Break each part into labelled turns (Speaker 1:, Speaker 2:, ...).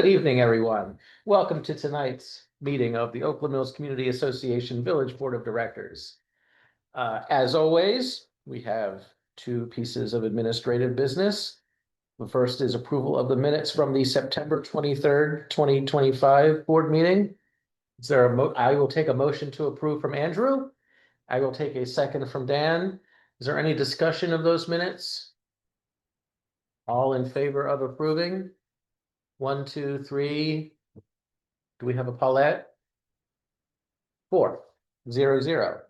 Speaker 1: Good evening, everyone. Welcome to tonight's meeting of the Oakland Mills Community Association Village Board of Directors. As always, we have two pieces of administrative business. The first is approval of the minutes from the September 23rd, 2025 board meeting. I will take a motion to approve from Andrew. I will take a second from Dan. Is there any discussion of those minutes? All in favor of approving? 1, 2, 3. Do we have a Paulette? 4, 0, 0.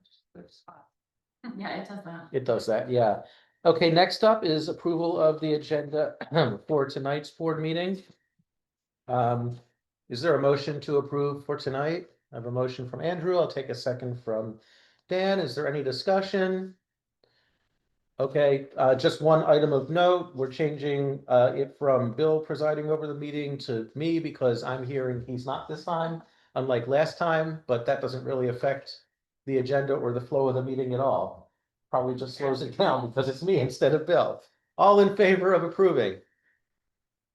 Speaker 2: Yeah, it does that.
Speaker 1: It does that, yeah. Okay, next up is approval of the agenda for tonight's board meeting. Is there a motion to approve for tonight? I have a motion from Andrew. I'll take a second from Dan. Is there any discussion? Okay, just one item of note. We're changing it from Bill presiding over the meeting to me because I'm here and he's not this time, unlike last time, but that doesn't really affect the agenda or the flow of the meeting at all. Probably just slows it down because it's me instead of Bill. All in favor of approving?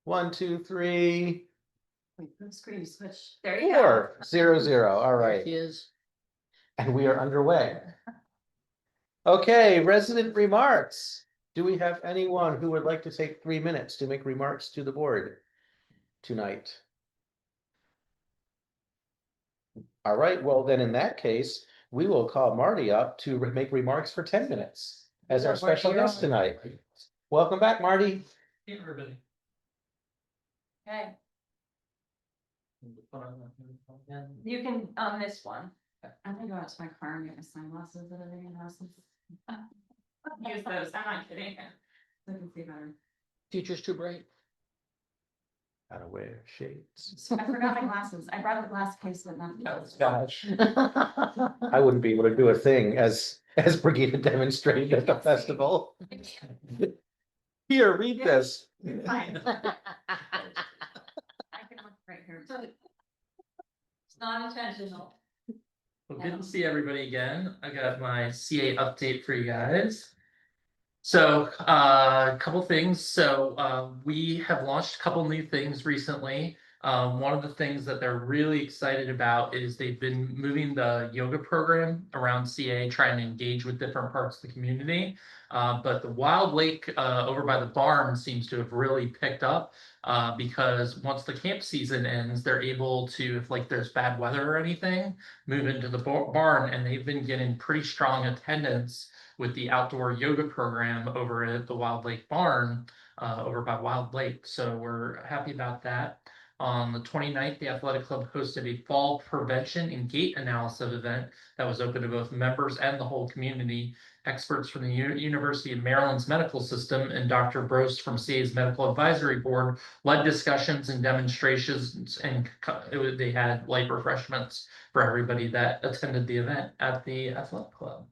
Speaker 1: 1, 2, 3,
Speaker 2: Wait, the screen switch. There you go.
Speaker 1: 4, 0, 0. All right.
Speaker 2: He is.
Speaker 1: And we are underway. Okay, resident remarks. Do we have anyone who would like to take 3 minutes to make remarks to the board tonight? All right, well, then in that case, we will call Marty up to make remarks for 10 minutes as our special guest tonight. Welcome back, Marty.
Speaker 3: Hey, everybody.
Speaker 2: Okay, you can on this one. I'm gonna go out to my car and get my sunglasses that are in the house. Use those, I'm not kidding. So I can see better.
Speaker 3: Future's too bright.
Speaker 1: Gotta wear shades.
Speaker 2: I forgot my glasses. I brought the glass case, but not.
Speaker 1: Gosh. I wouldn't be able to do a thing as Brigida demonstrated at the festival. Here, read this.
Speaker 2: Fine. I can look right here. It's not intentional.
Speaker 3: Well, good to see everybody again. I got my CA update for you guys. So, a couple things. So, we have launched a couple new things recently. One of the things that they're really excited about is they've been moving the yoga program around CA, trying to engage with different parts of the community. But the Wild Lake over by the barn seems to have really picked up because once the camp season ends, they're able to, if like there's bad weather or anything, move into the barn, and they've been getting pretty strong attendance with the outdoor yoga program over at the Wild Lake Barn over by Wild Lake. So we're happy about that. On the 29th, the athletic club hosted a fall prevention and gait analysis event that was open to both members and the whole community. Experts from the University of Maryland's medical system and Dr. Brost from CA's medical advisory board led discussions and demonstrations, and they had light refreshments for everybody that attended the event at the athletic club.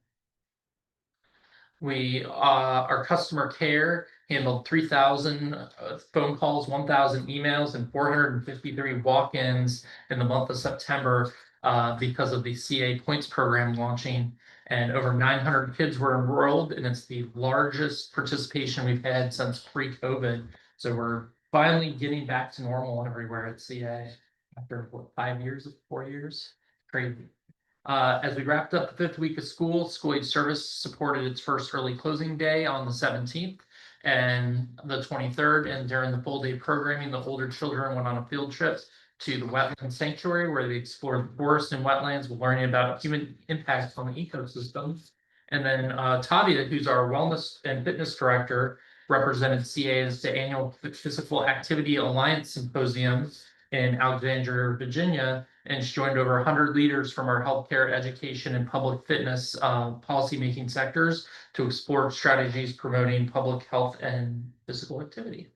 Speaker 3: We, our customer care handled 3,000 phone calls, 1,000 emails, and 453 walk-ins in the month of September because of the CA Points program launching. And over 900 kids were enrolled, and it's the largest participation we've had since pre-COVID. So we're finally getting back to normal everywhere at CA after what, 5 years, 4 years? Crazy. As we wrapped up the 5th week of school, School Aid Service supported its first early closing day on the 17th and the 23rd. And during the full day programming, the older children went on a field trip to the wetland sanctuary where they explored the forest and wetlands, learning about human impacts on the ecosystem. And then Tavia, who's our wellness and fitness director, represented CA's the annual Physical Activity Alliance Symposium in Alexandria, Virginia, and she joined over 100 leaders from our healthcare, education, and public fitness policymaking sectors to explore strategies promoting public health and physical activity.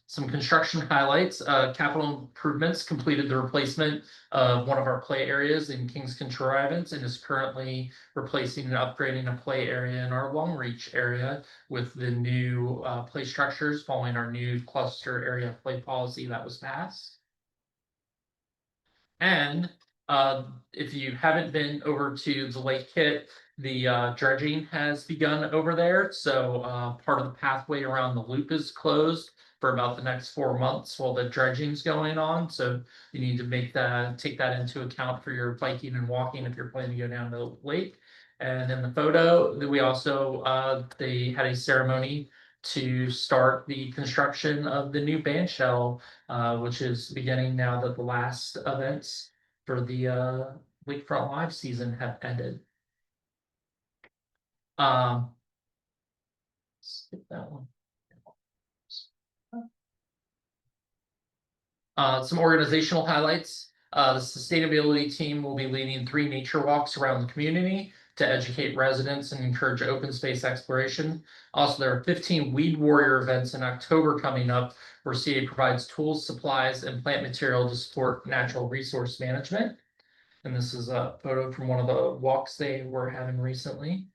Speaker 3: Some construction highlights, capital improvements completed the replacement of one of our play areas in Kings Contrivance and is currently replacing and upgrading a play area in our Long Reach area with the new play structures following our new cluster area play policy that was passed. And if you haven't been over to the Lake Kit, the dredging has begun over there. So part of the pathway around the loop is closed for about the next 4 months while the dredging's going on. So you need to take that into account for your biking and walking if you're planning to go down the lake. And in the photo, we also, they had a ceremony to start the construction of the new band shell, which is beginning now that the last events for the Lakefront Live season have ended. Skip that one. Some organizational highlights. The sustainability team will be leading 3 nature walks around the community to educate residents and encourage open space exploration. Also, there are 15 Weed Warrior events in October coming up where CA provides tools, supplies, and plant material to support natural resource management. And this is a photo from one of the walks they were having recently.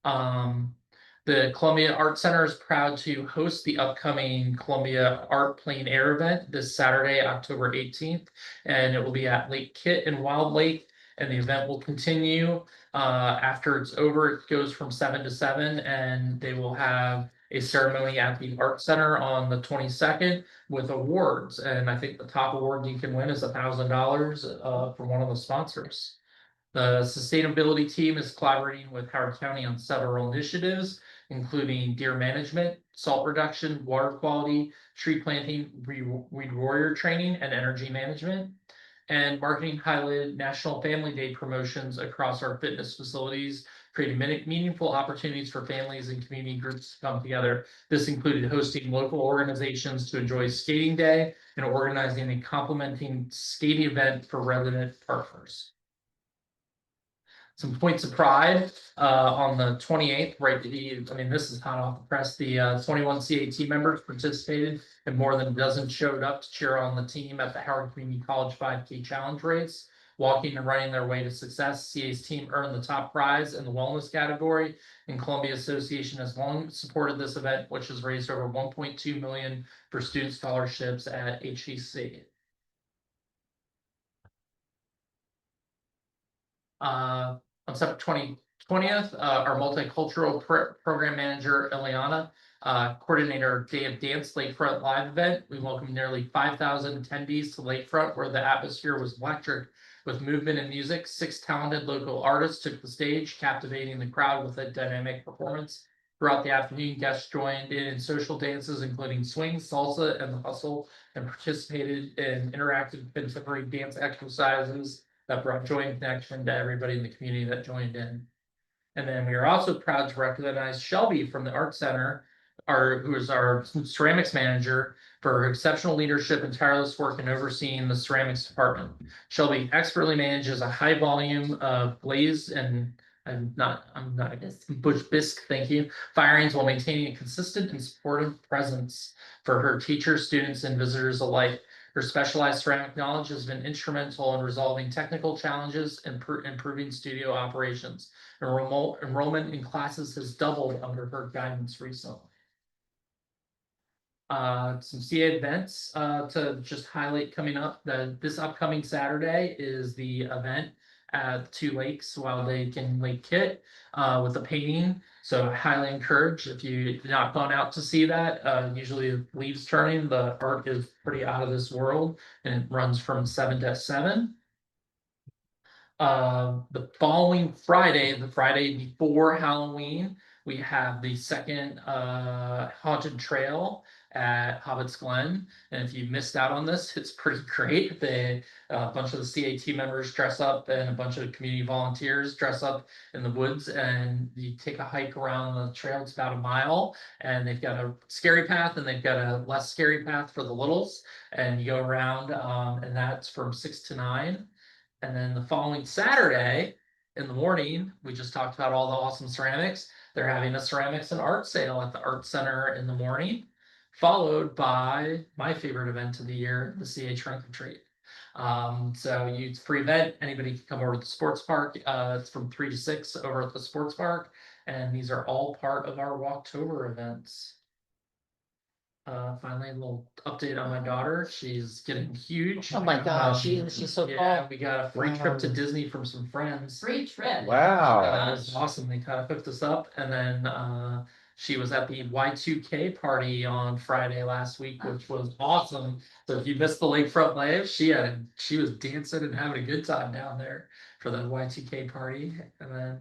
Speaker 3: The Columbia Art Center is proud to host the upcoming Columbia Art Plein Air event this Saturday, October 18th, and it will be at Lake Kit and Wild Lake. And the event will continue after it's over. It goes from 7 to 7, and they will have a ceremony at the Art Center on the 22nd with awards. And I think the top award you can win is $1,000 from one of the sponsors. The sustainability team is collaborating with Howard County on several initiatives, including deer management, salt reduction, water quality, tree planting, weed warrior training, and energy management. And marketing highlighted National Family Day promotions across our fitness facilities, creating meaningful opportunities for families and community groups to come together. This included hosting local organizations to enjoy skating day and organizing a complimenting skating event for resident partners. Some points of pride on the 28th, right? This is hot off the press. The 21 CAT members participated, and more than a dozen showed up to cheer on the team at the Howard Community College 5K Challenge race. Walking and running their way to success, CA's team earned the top prize in the wellness category, and Columbia Association has long supported this event, which has raised over $1.2 million for student scholarships at HCC. On September 20th, our multicultural program manager, Eliana, coordinated our Day of Dance Lakefront Live event. We welcomed nearly 5,000 attendees to Lakefront, where the atmosphere was electric with movement and music. 6 talented local artists took the stage, captivating the crowd with a dynamic performance. Throughout the afternoon, guests joined in social dances, including swing, salsa, and the hustle, and participated in interactive contemporary dance exercises that brought joy and connection to everybody in the community that joined in. And then we are also proud to recognize Shelby from the Art Center, who is our ceramics manager, for her exceptional leadership and tireless work in overseeing the ceramics department. Shelby expertly manages a high volume of glazed and I'm not Bush bisque, thank you, firings while maintaining a consistent and supportive presence for her teachers, students, and visitors alike. Her specialized ceramic knowledge has been instrumental in resolving technical challenges and improving studio operations. Enrollment in classes has doubled under her guidance recently. Some CA events to just highlight coming up. This upcoming Saturday is the event at 2 Lakes Wild Lake and Lake Kit with a painting. So I highly encourage, if you've not gone out to see that, usually leaves turning, the art is pretty out of this world, and it runs from 7 to 7. The following Friday, the Friday before Halloween, we have the second haunted trail at Hobbit's Glen. And if you missed out on this, it's pretty great. A bunch of the CAT members dress up and a bunch of community volunteers dress up in the woods, and you take a hike around the trail. It's about a mile, and they've got a scary path and they've got a less scary path for the littles, and you go around and that's from 6 to 9. And then the following Saturday in the morning, we just talked about all the awesome ceramics. They're having a ceramics and art sale at the Art Center in the morning, followed by my favorite event of the year, the CA Trunk or Treat. So it's a free event. Anybody can come over to the sports park. It's from 3 to 6 over at the sports park. And these are all part of our Walktober events. Finally, a little update on my daughter. She's getting huge.
Speaker 1: Oh my gosh, she's so
Speaker 3: Yeah,
Speaker 1: tall.
Speaker 3: we got a free trip to Disney from some friends.
Speaker 2: Free trip.
Speaker 1: Wow.
Speaker 3: That was awesome. They kind of hooked us up, and then She was at the Y2K party on Friday last week, which was awesome. So if you missed the Lakefront Live, she was dancing and having a good time down there for the Y2K party. And then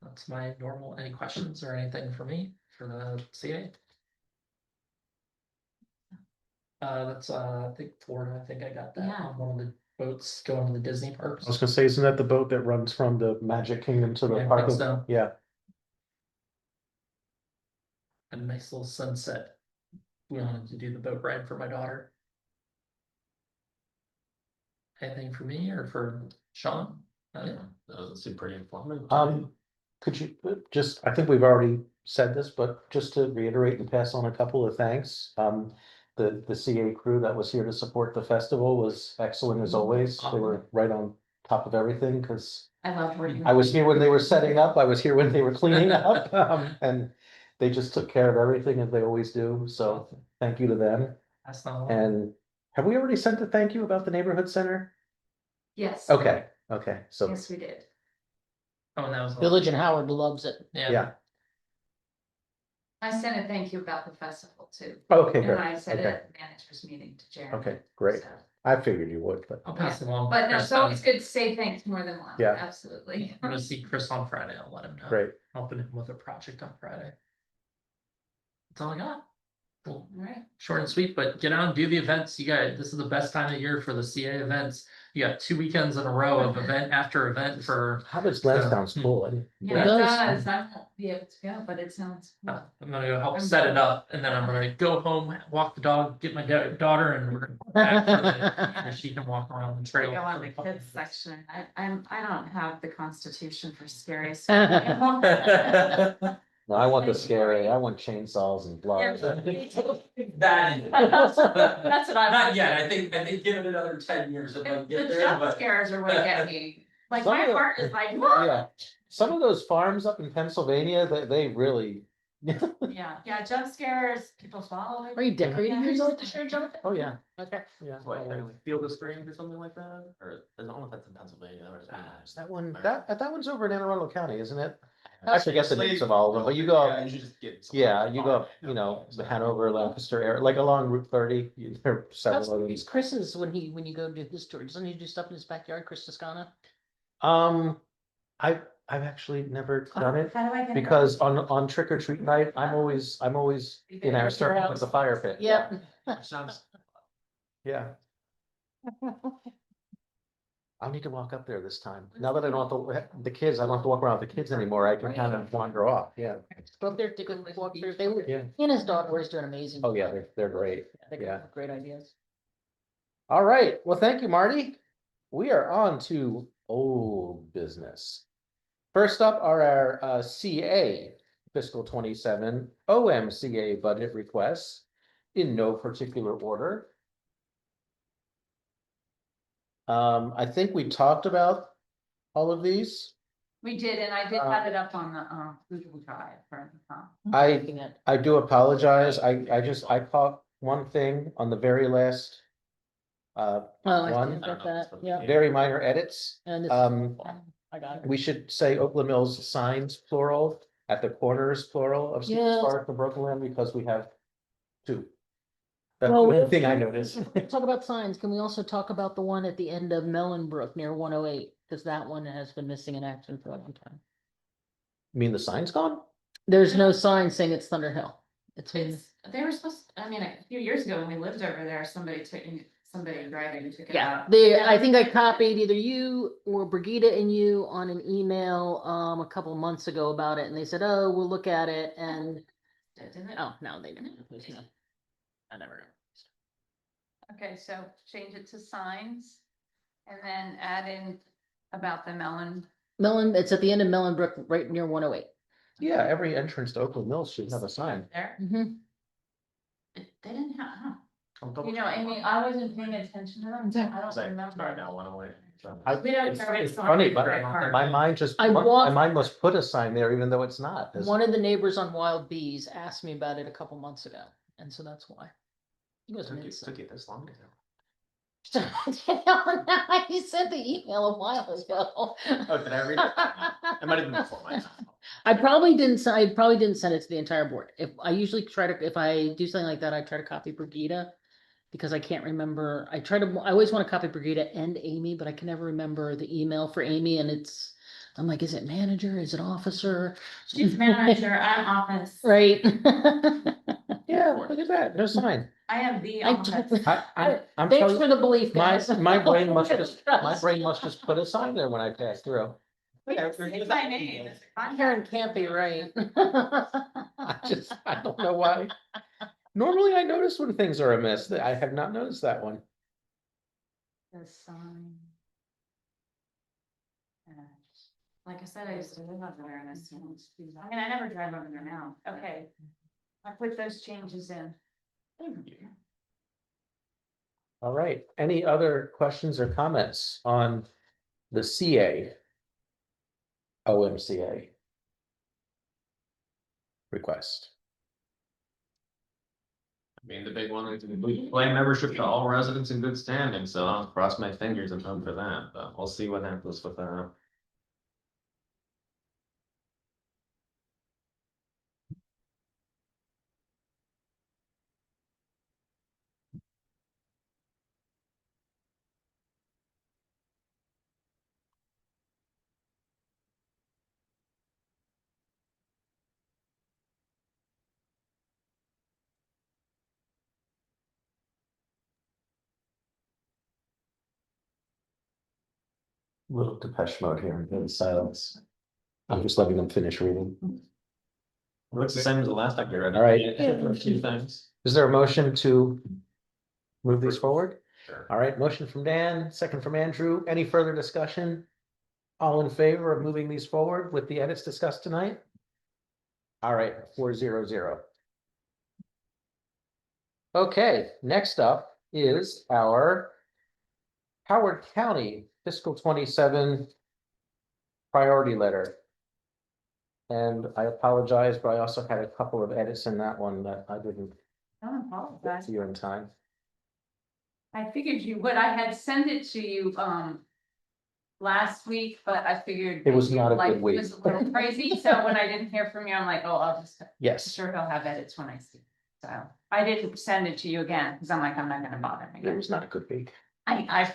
Speaker 3: that's my normal. Any questions or anything for me for the CA? That's I think Florida. I think I got that
Speaker 2: Yeah.
Speaker 3: on one of the boats going to the Disney
Speaker 1: I
Speaker 3: parks.
Speaker 1: was gonna say, isn't that the boat that runs from the Magic Kingdom to the
Speaker 3: Yeah, I
Speaker 1: park?
Speaker 3: think so.
Speaker 1: Yeah,
Speaker 3: A nice little sunset. We wanted to do the boat ride for my daughter. Anything for me or for Sean?
Speaker 4: That was pretty informative.
Speaker 1: could you just, I think we've already said this, but just to reiterate and pass on a couple of thanks. The CA crew that was here to support the festival was excellent as always. They were right on top of everything, because
Speaker 2: I loved working.
Speaker 1: I was here when they were setting up, I was here when they were cleaning up, and they just took care of everything as they always do, so thank you to them.
Speaker 3: That's not a lot.
Speaker 1: And have we already sent a thank you about the neighborhood center?
Speaker 2: Yes.
Speaker 1: Okay, so,
Speaker 2: Yes, we did.
Speaker 3: Oh, and that was
Speaker 5: Village and Howard loves it.
Speaker 1: yeah,
Speaker 2: I sent a thank you about the festival too.
Speaker 1: okay,
Speaker 2: And
Speaker 1: good,
Speaker 2: I said it
Speaker 1: okay,
Speaker 2: at the manager's meeting to Jeremy.
Speaker 1: okay, great.
Speaker 2: So-
Speaker 1: I figured you would, but
Speaker 3: I'll pass it along.
Speaker 2: But no,
Speaker 3: Chris.
Speaker 2: it's always good to say thanks more than once.
Speaker 1: Yeah.
Speaker 2: Absolutely.
Speaker 3: I'm gonna see Chris on Friday. I'll let him know.
Speaker 1: great.
Speaker 3: Helping him with a project on Friday. That's all I got. Cool.
Speaker 2: All right.
Speaker 3: Short and sweet, but get out and do the events. You got, this is the best time of year for the CA events. You got 2 weekends in a row of event after event for,
Speaker 1: Hobbit's Lansdowne's cool.
Speaker 2: Yeah, it
Speaker 5: does.
Speaker 2: does. I won't be able to go, but it sounds. cool.
Speaker 3: I'm gonna go help set it up and then I'm gonna go home, walk the dog, get my daughter and we're gonna go back for the, so she can walk around the
Speaker 2: I
Speaker 3: trail.
Speaker 2: go on
Speaker 3: for
Speaker 2: the
Speaker 3: a couple
Speaker 2: kids
Speaker 3: days.
Speaker 2: section. I don't have the constitution for scary stuff.
Speaker 1: No, I want the scary, I want chainsaws and blood.
Speaker 3: That
Speaker 2: That's what I.
Speaker 3: Not yet, I think give it another 10 years. If I
Speaker 2: The
Speaker 3: get there,
Speaker 2: jump
Speaker 3: but.
Speaker 2: scares are what get me. Like
Speaker 1: Some
Speaker 2: my
Speaker 1: of the-
Speaker 2: heart is like,
Speaker 1: Yeah, some of those farms up in Pennsylvania, they really.
Speaker 2: yeah, jump scares, people swallow.
Speaker 5: Are you decorating yours like the shirt, Jonathan?
Speaker 1: Oh, yeah,
Speaker 5: Okay.
Speaker 1: yeah.
Speaker 4: What, like Field of Streams or something like that? Or I don't know if that's in Pennsylvania or.
Speaker 1: Is that one, that one's over in Anne Arundel County, isn't it? I forget the names of all of them, but you go,
Speaker 4: Yeah, you should just get.
Speaker 1: yeah, you go up, you know, the Hanover, Lancaster area, like along Route 30, there are
Speaker 5: That's
Speaker 1: several of these.
Speaker 5: Chris's when you go to his tour. Doesn't he do stuff in his backyard, Chris Toscana?
Speaker 1: I've actually never done it,
Speaker 2: How do I get?
Speaker 1: because on trick or treat night, I'm always in our circle with the fire pit.
Speaker 5: Yep.
Speaker 4: Sounds.
Speaker 1: Yeah. I'll need to walk up there this time. Now that I don't have the kids, I don't have to walk around with the kids anymore. I can kind of wander off, yeah.
Speaker 5: Go up there, take a walk through. They were,
Speaker 1: Yeah.
Speaker 5: he and his daughter were doing amazing.
Speaker 1: Oh, yeah, they're great.
Speaker 5: They
Speaker 1: yeah.
Speaker 5: got great ideas.
Speaker 1: All right, well, thank you, Marty. We are on to old business. First up are our CA fiscal 27 OMCA budget requests in no particular order. I think we talked about all of these.
Speaker 2: We did, and I did have it up on the Google Drive for.
Speaker 1: I do apologize. I caught one thing on the very last.
Speaker 5: Oh, I
Speaker 1: One.
Speaker 5: didn't get that, yeah.
Speaker 1: Very minor edits.
Speaker 5: And this, I got it.
Speaker 1: We should say Oakland Mills signs plural at the corners plural of
Speaker 5: Yeah.
Speaker 1: Spark and Brooklyn Land, because we have two. That's the
Speaker 5: Well,
Speaker 1: only thing I noticed.
Speaker 5: Talk about signs. Can we also talk about the one at the end of Mellenbrook near 108? Because that one has been missing in action for a long time.
Speaker 1: You mean the sign's gone?
Speaker 5: There's no sign saying it's Thunder Hill. It's been,
Speaker 2: They were supposed, I mean, a few years ago when we lived over there, somebody driving took it
Speaker 5: yeah,
Speaker 2: out.
Speaker 5: I think I copied either you or Brigida and you on an email, a couple of months ago about it, and they said, oh, we'll look at it, and,
Speaker 2: Didn't it?
Speaker 5: oh, no, they didn't. No. I never know.
Speaker 2: Okay, so change it to signs and then add in about the melon.
Speaker 5: It's at the end of Mellenbrook, right near 108.
Speaker 1: Yeah, every entrance to Oakland Mills should have a sign.
Speaker 2: There,
Speaker 5: Mm-hmm.
Speaker 2: they didn't have,
Speaker 4: I'll double
Speaker 2: you know,
Speaker 4: check.
Speaker 2: Amy, I wasn't paying attention to them, I don't
Speaker 4: Sorry,
Speaker 2: remember.
Speaker 4: sorry, now one away.
Speaker 2: We don't
Speaker 1: It's
Speaker 2: care which
Speaker 1: it's
Speaker 2: one
Speaker 1: funny,
Speaker 2: we
Speaker 1: but
Speaker 2: pick apart.
Speaker 1: my mind just,
Speaker 5: I
Speaker 1: my
Speaker 5: walked-
Speaker 1: mind must put a sign there even though it's not. It's-
Speaker 5: One of the neighbors on Wild Bees asked me about it a couple months ago, and so that's why. He was
Speaker 4: Took
Speaker 5: an
Speaker 4: you
Speaker 5: insult.
Speaker 4: this long?
Speaker 5: So, I sent the email a while ago.
Speaker 4: Oh, did I read it? It might have been before my time.
Speaker 5: I probably didn't send it to the entire board. If I usually try to, if I do something like that, I try to copy Brigida. Because I can't remember, I always want to copy Brigida and Amy, but I can never remember the email for Amy and I'm like, is it manager? Is it officer?
Speaker 2: She's manager, I'm office.
Speaker 5: Right.
Speaker 1: Yeah, look at that, no sign.
Speaker 2: I am the
Speaker 5: I
Speaker 2: office.
Speaker 1: I'm
Speaker 5: Thanks
Speaker 1: telling
Speaker 5: for
Speaker 1: you,
Speaker 5: the belief,
Speaker 1: my,
Speaker 5: guys.
Speaker 1: my brain must just put a sign there when I pass through.
Speaker 2: It's my name.
Speaker 5: Karen can't be right.
Speaker 1: I don't know why. Normally I notice when things are amiss, I have not noticed that one.
Speaker 2: The sign. Like I said, I used to live up there and I mean, I never drive over there now. Okay. I put those changes in.
Speaker 1: All right, any other questions or comments on the CA? OMCA request?
Speaker 4: I mean, the big one is we plan membership to all residents in good standing, so I'll cross my fingers and hope for that, but we'll see what happens with that.
Speaker 1: Little Depeche Mode here in silence. I'm just letting them finish reading.
Speaker 4: It looks the same as the last time we read.
Speaker 1: All right.
Speaker 4: A few things.
Speaker 1: Is there a motion to move these forward?
Speaker 4: Sure.
Speaker 1: All right, motion from Dan, second from Andrew. Any further discussion? All in favor of moving these forward with the edits discussed tonight? All right, 4-0-0. Okay, next up is our Howard County fiscal 27 priority letter. And I apologize, but I also had a couple of edits in that one that I didn't
Speaker 2: Don't
Speaker 1: get
Speaker 2: apologize.
Speaker 1: to you in time.
Speaker 2: I figured you would. I had sent it to you, last week, but I figured.
Speaker 1: It was
Speaker 2: that
Speaker 1: not a
Speaker 2: your
Speaker 1: good
Speaker 2: life
Speaker 1: week.
Speaker 2: Was a little crazy, so when I didn't hear from you, I'm like, oh, I'll just,
Speaker 1: Yes,
Speaker 2: sure he'll have edits when I see. So I didn't send it to you again, because I'm like, I'm not gonna bother him
Speaker 1: it
Speaker 2: again.
Speaker 1: was not a good week.
Speaker 2: I.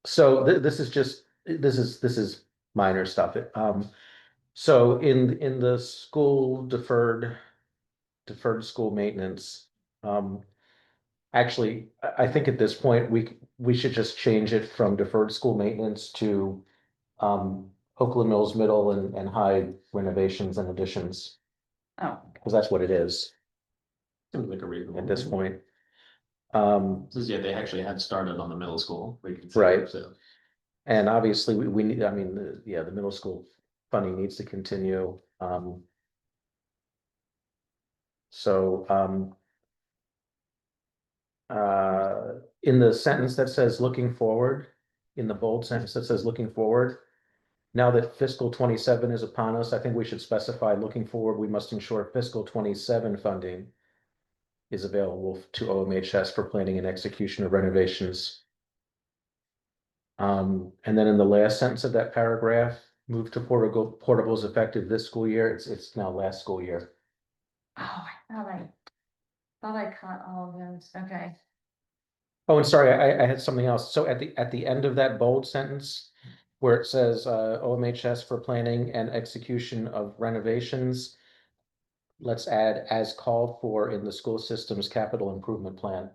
Speaker 1: So this is just, this is minor stuff. So in the school deferred school maintenance, actually, I think at this point, we should just change it from deferred school maintenance to Oakland Mills Middle and High renovations and additions,
Speaker 2: Oh,
Speaker 1: because that's what it is
Speaker 4: Seems like a reasonable.
Speaker 1: at this
Speaker 4: thing.
Speaker 1: point.
Speaker 4: This is, yeah, they actually had started on the middle school.
Speaker 1: Right.
Speaker 4: So.
Speaker 1: And obviously, we need, I mean, the middle school funding needs to continue. So, in the sentence that says looking forward, in the bold sentence that says looking forward, now that fiscal 27 is upon us, I think we should specify looking forward, we must ensure fiscal 27 funding is available to OMHS for planning and execution of renovations. And then in the last sentence of that paragraph, move to portables effective this school year. It's now last school year.
Speaker 2: oh, thought I caught all of those. Okay.
Speaker 1: Oh, and sorry, I had something else. So at the end of that bold sentence, where it says OMHS for planning and execution of renovations, let's add as called for in the school system's capital improvement plan.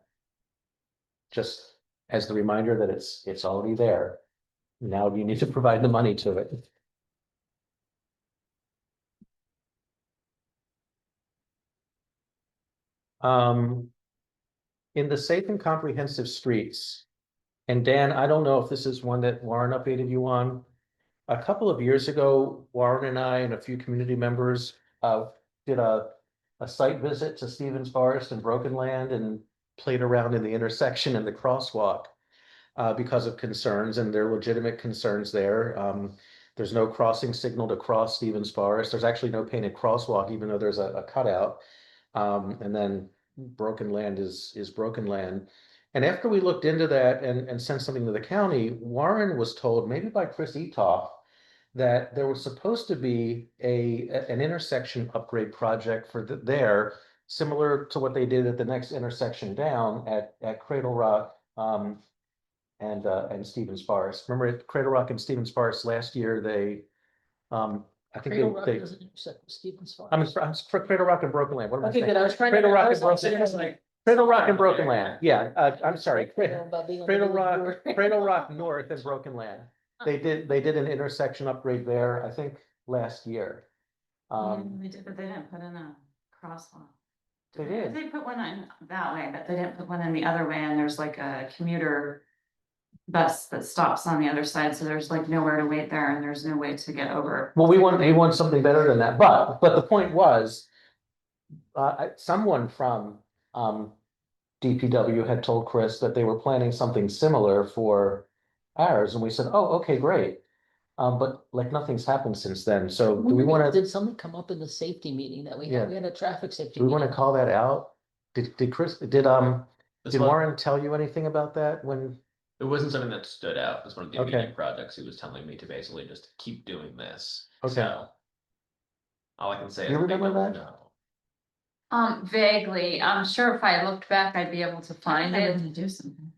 Speaker 1: Just as the reminder that it's already there. Now you need to provide the money to it. In the safe and comprehensive streets. And Dan, I don't know if this is one that Warren updated you on. A couple of years ago, Warren and I and a few community members did a site visit to Stevens Forest and Broken Land and played around in the intersection and the crosswalk because of concerns, and there are legitimate concerns there. There's no crossing signal to cross Stevens Forest. There's actually no painted crosswalk, even though there's a cutout. And then Broken Land is Broken Land. And after we looked into that and sent something to the county, Warren was told, maybe by Chris Etoff, that there was supposed to be an intersection upgrade project for there, similar to what they did at the next intersection down at Cradle Rock, and Stevens Forest. Remember at Cradle Rock and Stevens Forest last year, I think
Speaker 5: Cradle Rock
Speaker 1: they,
Speaker 5: doesn't intersect with Stevens Farm.
Speaker 1: I'm for Cradle Rock and Broken Land. What am I
Speaker 5: Okay,
Speaker 1: saying?
Speaker 5: good, I was trying to.
Speaker 1: Cradle
Speaker 5: I
Speaker 1: Rock
Speaker 5: was
Speaker 1: and
Speaker 5: sitting
Speaker 1: Broken,
Speaker 5: there like,
Speaker 1: Cradle Rock and
Speaker 4: Somewhere
Speaker 1: Broken
Speaker 4: there.
Speaker 1: Land. Yeah, I'm sorry.
Speaker 5: about being on the
Speaker 1: Cradle
Speaker 5: village
Speaker 1: Rock,
Speaker 5: board.
Speaker 1: Cradle Rock North and Broken Land. They did an intersection upgrade there, I think, last year.
Speaker 2: They did, but they didn't put in a crosswalk.
Speaker 1: They did.
Speaker 2: They put one in that way, but they didn't put one in the other way, and there's like a commuter bus that stops on the other side, so there's like nowhere to wait there, and there's no way to get over.
Speaker 1: Well, he wants something better than that, but the point was, someone from, DPW had told Chris that they were planning something similar for ours, and we said, oh, okay, great. But like nothing's happened since then, so do we wanna,
Speaker 5: Did something come up in the safety meeting that we
Speaker 1: Yeah.
Speaker 5: had? We had a traffic safety.
Speaker 1: do we wanna
Speaker 5: meeting.
Speaker 1: call that out? Did Chris,
Speaker 4: This
Speaker 1: did
Speaker 4: one-
Speaker 1: Warren tell you anything about that when?
Speaker 4: It wasn't something that stood out. It was one of the
Speaker 1: Okay.
Speaker 4: immediate projects. He was telling me to basically just keep doing this.
Speaker 1: Okay.
Speaker 4: So all I can say is.
Speaker 1: You
Speaker 4: we
Speaker 1: remember
Speaker 4: don't
Speaker 1: that?
Speaker 4: know.
Speaker 2: Vaguely, I'm sure if I looked back, I'd be able to find it.
Speaker 6: To do something.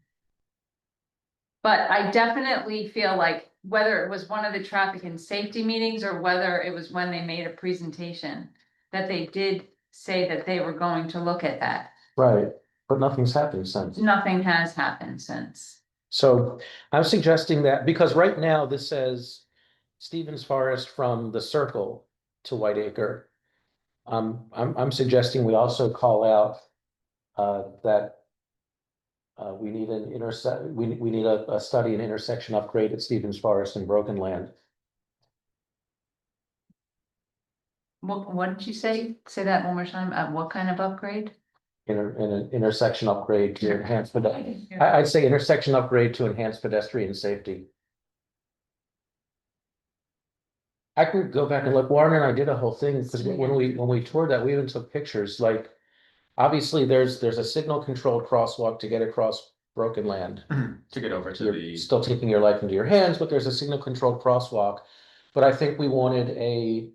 Speaker 2: But I definitely feel like whether it was one of the traffic and safety meetings or whether it was when they made a presentation, that they did say that they were going to look at that.
Speaker 1: Right, but nothing's happened since.
Speaker 2: Nothing has happened since.
Speaker 1: So I'm suggesting that, because right now this says Stevens Forest from the circle to Whiteacre. I'm suggesting we also call out that we need an we need a study and intersection upgrade at Stevens Forest and Broken Land.
Speaker 2: What did you say? Say that one more time. What kind of upgrade?
Speaker 1: In an intersection upgrade to enhance, I'd say intersection upgrade to enhance pedestrian safety. I could go back and look, Warren and I did a whole thing, because when we toured that, we even took pictures, like. Obviously, there's a signal controlled crosswalk to get across Broken Land.
Speaker 4: To get over to
Speaker 1: You're
Speaker 4: the.
Speaker 1: still taking your life into your hands, but there's a signal controlled crosswalk. But I think we wanted a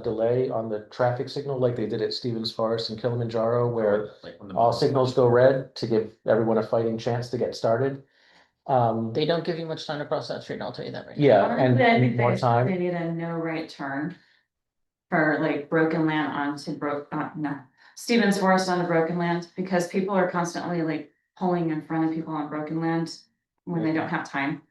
Speaker 1: delay on the traffic signal like they did at Stevens Forest and Kilimanjaro, where
Speaker 4: Like when the.
Speaker 1: all signals go red to give everyone a fighting chance to get started.
Speaker 5: They don't give you much time to cross that street, I'll tell you that right now.
Speaker 1: Yeah,
Speaker 2: Honestly, I
Speaker 1: and
Speaker 2: think
Speaker 1: more
Speaker 2: they
Speaker 1: time.
Speaker 2: need a no right turn. For like Broken Land onto Stevens Forest onto Broken Land, because people are constantly like pulling in front of people on Broken Land when they don't have time.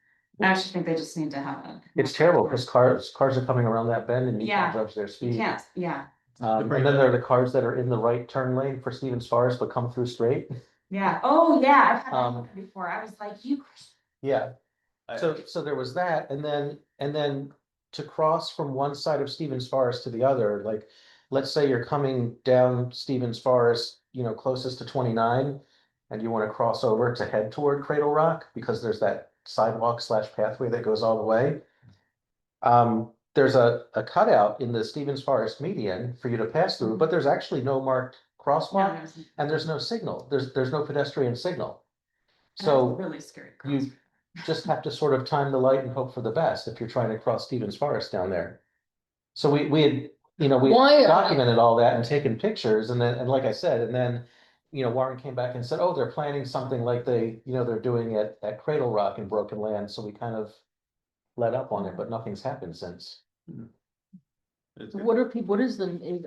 Speaker 2: I actually think they just need to have a.
Speaker 1: It's terrible because cars are coming around that bend and you can't
Speaker 2: Yeah.
Speaker 1: judge their
Speaker 2: You
Speaker 1: speed.
Speaker 2: can't, yeah,
Speaker 1: And then there are the cars that are in the right turn lane for Stevens Forest but come through straight.
Speaker 2: yeah, oh, yeah, I've had that
Speaker 1: Um,
Speaker 2: happen before, I was like, you.
Speaker 1: Yeah, so there was that, and then to cross from one side of Stevens Forest to the other, like, let's say you're coming down Stevens Forest, closest to 29, and you want to cross over to head toward Cradle Rock, because there's that sidewalk / pathway that goes all the way. There's a cutout in the Stevens Forest median for you to pass through, but there's actually no marked crosswalk, and there's no signal, there's no pedestrian signal. So
Speaker 2: Really scary.
Speaker 1: you just have to sort of time the light and hope for the best if you're trying to cross Stevens Forest down there. So we had, we
Speaker 5: Why-
Speaker 1: documented all that and taken pictures, and like I said, and then, Warren came back and said, oh, they're planning something like they're doing at Cradle Rock in Broken Land, so we kind of let up on it, but nothing's happened since.
Speaker 4: It's good.
Speaker 5: What are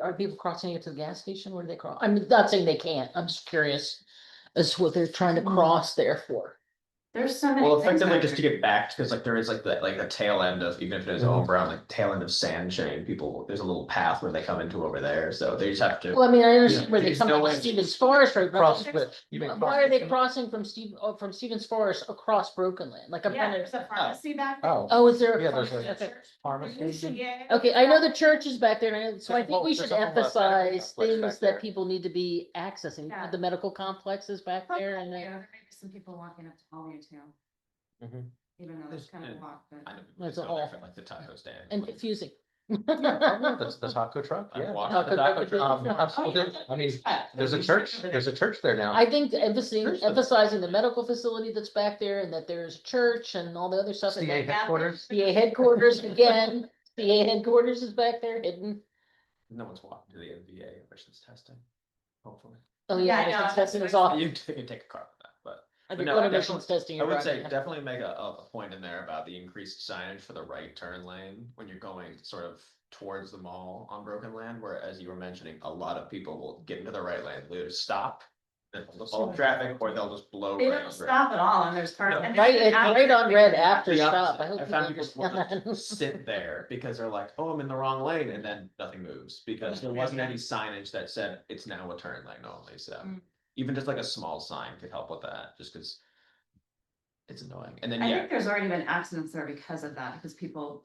Speaker 5: are people crossing it to the gas station? Where do they cross? I'm not saying they can't, I'm just curious as to what they're trying to cross there for.
Speaker 2: There's so many.
Speaker 4: Well,
Speaker 2: things
Speaker 4: effectively
Speaker 2: out
Speaker 4: just to
Speaker 2: there.
Speaker 4: get back, because like there is like the tail end of, even if it is
Speaker 1: Mhm.
Speaker 4: all brown, like tail end of sand chain, there's a little path where they come into over there, so they just have to.
Speaker 5: Well, I mean, I understand
Speaker 4: Yeah,
Speaker 5: where they
Speaker 4: there's
Speaker 5: come
Speaker 4: no
Speaker 5: from
Speaker 4: way-
Speaker 5: Stevens Forest, right? but
Speaker 1: Cross,
Speaker 5: I'm-
Speaker 1: but you mean
Speaker 5: Why are they
Speaker 1: cross-
Speaker 5: crossing from Stevens Forest across Broken Land? Like I'm
Speaker 2: Yeah,
Speaker 5: kind
Speaker 2: there's
Speaker 5: of,
Speaker 2: a pharmacy back there.
Speaker 1: Oh,
Speaker 5: oh, is there?
Speaker 1: Yeah, there's a-
Speaker 5: Okay.
Speaker 1: pharmacy.
Speaker 2: Yeah.
Speaker 5: Okay, I know the church is back there, and so I
Speaker 1: There's a
Speaker 5: think we
Speaker 1: whole-
Speaker 5: should
Speaker 1: there's a whole medical
Speaker 5: emphasize
Speaker 1: complex
Speaker 5: things
Speaker 1: back there.
Speaker 5: that people need to be accessing.
Speaker 2: Yeah.
Speaker 5: The medical complexes back there, and
Speaker 2: Yeah, there might be some people walking up to Holly too,
Speaker 1: Mhm.
Speaker 2: even though there's kind of a walk, but.
Speaker 4: Kind of
Speaker 5: That's
Speaker 4: just
Speaker 5: a
Speaker 4: go there
Speaker 5: whole-
Speaker 4: for, like the taco stand.
Speaker 5: and
Speaker 4: like,
Speaker 5: confusing.
Speaker 1: That's the taco truck,
Speaker 4: I've
Speaker 1: yeah.
Speaker 4: walked
Speaker 5: Taco
Speaker 4: the taco
Speaker 5: truck.
Speaker 4: truck.
Speaker 1: I mean, there's a church there now.
Speaker 5: I think
Speaker 1: There's the-
Speaker 5: emphasizing the medical facility that's back there and that there's a church and all the other stuff. and
Speaker 1: CA
Speaker 5: that-
Speaker 1: headquarters.
Speaker 5: CA headquarters again, CA headquarters is back there hidden.
Speaker 4: No one's walking to the NBA emissions testing, hopefully.
Speaker 5: Oh,
Speaker 2: Yeah, I
Speaker 5: yeah,
Speaker 2: know,
Speaker 5: emissions
Speaker 2: that's
Speaker 5: testing is
Speaker 2: what I
Speaker 5: off.
Speaker 4: You can take a car for that, but.
Speaker 5: I
Speaker 4: but
Speaker 5: think
Speaker 4: no,
Speaker 5: one
Speaker 4: I
Speaker 5: emissions testing.
Speaker 4: I
Speaker 5: you're
Speaker 4: would say
Speaker 5: right.
Speaker 4: definitely make a point in there about the increased signage for the right turn lane when you're going sort of towards the mall on Broken Land, where as you were mentioning, a lot of people will get into the right lane, they'll either stop. Then they'll follow traffic or they'll just blow.
Speaker 2: They
Speaker 4: right
Speaker 2: don't
Speaker 4: over it.
Speaker 2: stop at all and there's part.
Speaker 4: No.
Speaker 2: and
Speaker 5: Right,
Speaker 2: then
Speaker 5: it's
Speaker 2: after
Speaker 5: right on
Speaker 2: they-
Speaker 5: red after
Speaker 4: The
Speaker 5: stop. I
Speaker 4: opposite.
Speaker 5: hope
Speaker 4: I
Speaker 5: people
Speaker 4: found people
Speaker 5: understand
Speaker 4: will
Speaker 5: that.
Speaker 4: sit there because they're like, oh, I'm in the wrong lane, and then nothing moves, because there wasn't any signage that said it's now a turn lane only, so.
Speaker 2: Mm.
Speaker 4: Even just like a small sign could help with that, just cause. It's annoying, and then,
Speaker 2: I
Speaker 4: yeah,
Speaker 2: think there's already been accidents there because of that, because people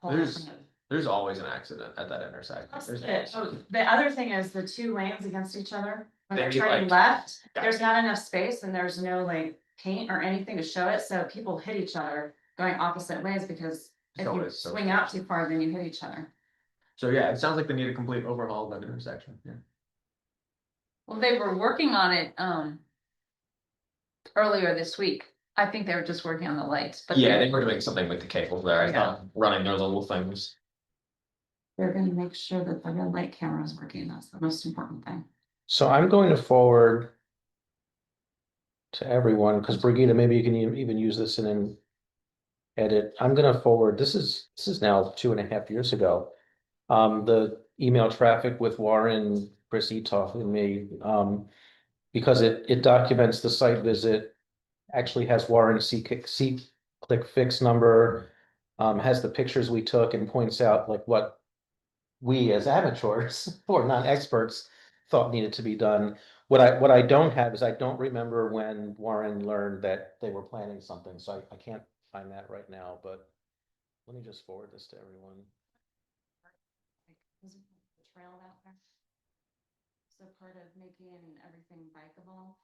Speaker 2: pull in
Speaker 4: There's-
Speaker 2: front of.
Speaker 4: there's always an accident at that intersection.
Speaker 2: Plus
Speaker 4: There's
Speaker 2: the other thing is the two lanes against each other, when
Speaker 4: They
Speaker 2: they're
Speaker 4: need,
Speaker 2: turning
Speaker 4: like-
Speaker 2: left,
Speaker 4: Gotcha.
Speaker 2: there's not enough space and there's no like paint or anything to show it, so people hit each other going opposite ways because if
Speaker 4: So
Speaker 2: you
Speaker 4: it's so
Speaker 2: swing out too far, then you hit each other.
Speaker 4: So, yeah, it sounds like they need a complete overhaul of that intersection, yeah.
Speaker 6: Well, they were working on it, earlier this week. I think they were just working on the lights, but.
Speaker 4: Yeah, they were doing something with the cables there, I
Speaker 6: Yeah.
Speaker 4: thought, running those little things.
Speaker 2: They're gonna make sure that the red light camera is working, that's the most important thing.
Speaker 1: So I'm going to forward to everyone, because Brigitte, maybe you can even use this in an edit. I'm gonna forward, this is now 2.5 years ago. The email traffic with Warren, Chris Etoff and me, because it documents the site visit, actually has Warren's click fix number, has the pictures we took and points out like what we as amateurs or non-experts thought needed to be done. What I don't have is I don't remember when Warren learned that they were planning something, so I can't find that right now, but let me just forward this to everyone.
Speaker 2: Like, isn't the trail out there? So part of making everything bikeable.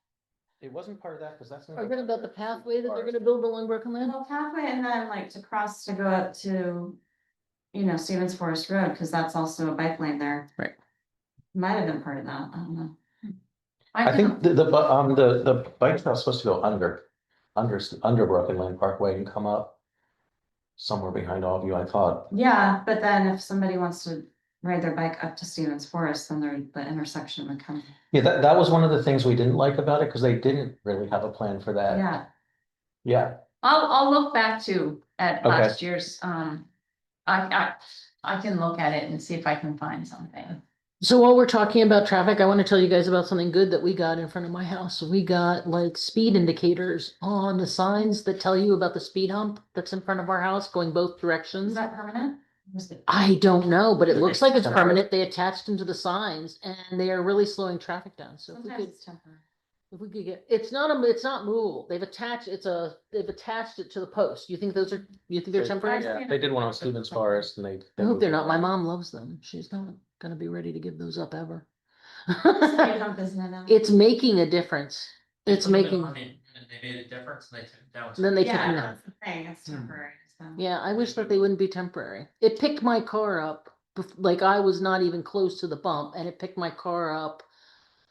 Speaker 1: It wasn't part of that, because that's.
Speaker 5: Are you talking about the pathway that they're gonna build along Broken Land?
Speaker 2: Well, pathway and then like to cross to go up to, Stevens Forest Road, cause that's also a bike lane there.
Speaker 5: Right.
Speaker 2: Might have been part of that, I don't know.
Speaker 1: I think the bike trail's supposed to go under Broken Land Parkway and come up somewhere behind all of you, I thought.
Speaker 2: Yeah, but then if somebody wants to ride their bike up to Stevens Forest, then the intersection would come.
Speaker 1: Yeah, that was one of the things we didn't like about it, because they didn't really have a plan for that.
Speaker 2: Yeah,
Speaker 1: Yeah,
Speaker 6: I'll look back to at
Speaker 1: Okay.
Speaker 6: last year's, I can look at it and see if I can find something.
Speaker 5: So while we're talking about traffic, I want to tell you guys about something good that we got in front of my house. We got like speed indicators on the signs that tell you about the speed hump that's in front of our house going both
Speaker 2: is
Speaker 5: directions.
Speaker 2: that permanent?
Speaker 5: I don't know, but it
Speaker 1: They're
Speaker 5: looks like it's
Speaker 1: temporary.
Speaker 5: permanent. They attached them to the signs and they are really slowing traffic down. So if we
Speaker 2: Sometimes
Speaker 5: could,
Speaker 2: it's temporary.
Speaker 5: if we could get, it's not movable. They've attached it to the post. You think they're temporary?
Speaker 1: yeah, they did one on Stevens Forest and
Speaker 5: I hope they're not. My
Speaker 1: moved
Speaker 5: mom loves them. She's not gonna be ready to give those up ever.
Speaker 2: Speed hump, isn't it now?
Speaker 5: It's making a difference. It's
Speaker 3: Put them
Speaker 5: making,
Speaker 3: on it, and they made a difference, and they took it down.
Speaker 5: then they took
Speaker 2: Yeah,
Speaker 5: them down.
Speaker 2: that's the thing, it's temporary, so.
Speaker 5: Yeah, I wish that they wouldn't be temporary. It picked my car up, like I was not even close to the bump, and it picked my car up,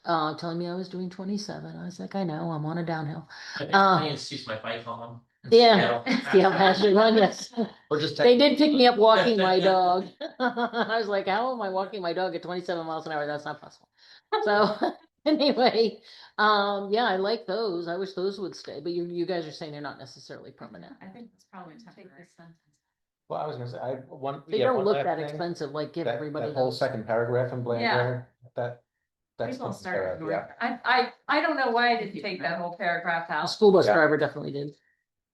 Speaker 5: telling me I was doing 27. I was like, I know, I'm on a downhill.
Speaker 3: I think
Speaker 5: Uh,
Speaker 3: I used to use my bike on them.
Speaker 5: Yeah. See how fast you run, yes.
Speaker 1: Or just.
Speaker 5: They did pick me up walking my dog. I was like, how am I walking my dog at 27 miles an hour? That's not possible. So anyway, yeah, I like those. I wish those would stay, but you guys are saying they're not necessarily permanent.
Speaker 2: I think it's probably temporary.
Speaker 1: Well, I was gonna say,
Speaker 5: They
Speaker 1: yeah,
Speaker 5: don't
Speaker 1: one
Speaker 5: look
Speaker 1: last
Speaker 5: that
Speaker 1: thing,
Speaker 5: expensive, like give
Speaker 1: that
Speaker 5: everybody
Speaker 1: whole
Speaker 5: those.
Speaker 1: second paragraph in blank
Speaker 2: Yeah.
Speaker 1: there, that's.
Speaker 2: People
Speaker 1: taken
Speaker 2: start
Speaker 1: care of,
Speaker 2: ignoring
Speaker 1: yeah.
Speaker 6: I don't know why I didn't take that whole paragraph
Speaker 5: The
Speaker 6: out.
Speaker 5: school bus
Speaker 1: Yeah.
Speaker 5: driver definitely did.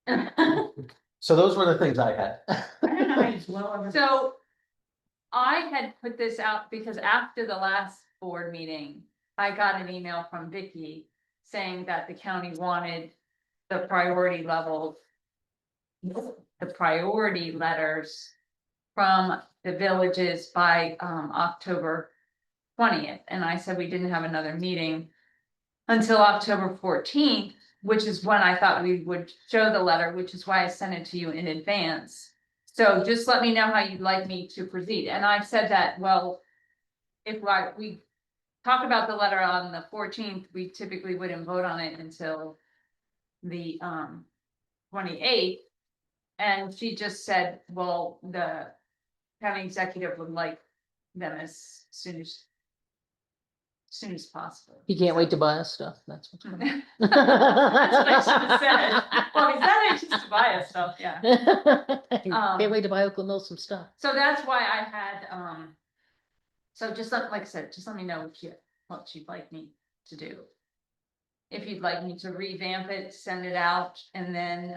Speaker 2: I
Speaker 1: So those were the things I had.
Speaker 2: don't know how you blow over.
Speaker 6: So I had put this out because after the last board meeting, I got an email from Vicky saying that the county wanted the priority level, the priority letters from the villages by October 20th. And I said we didn't have another meeting until October 14th, which is when I thought we would show the letter, which is why I sent it to you in advance. So just let me know how you'd like me to proceed. And I've said that, well, if we talk about the letter on the 14th, we typically wouldn't vote on it until the 28th. And she just said, well, the county executive would like them as soon as possible.
Speaker 5: You can't wait to buy us stuff, that's what's going on.
Speaker 6: That's what I should have said. Well, is that it, just to buy us stuff, yeah.
Speaker 5: Can't wait to buy Oakland Mills some stuff.
Speaker 6: So that's why I had, so just like I said, just let me know what you'd like me to do. If you'd like me to revamp it, send it out, and then,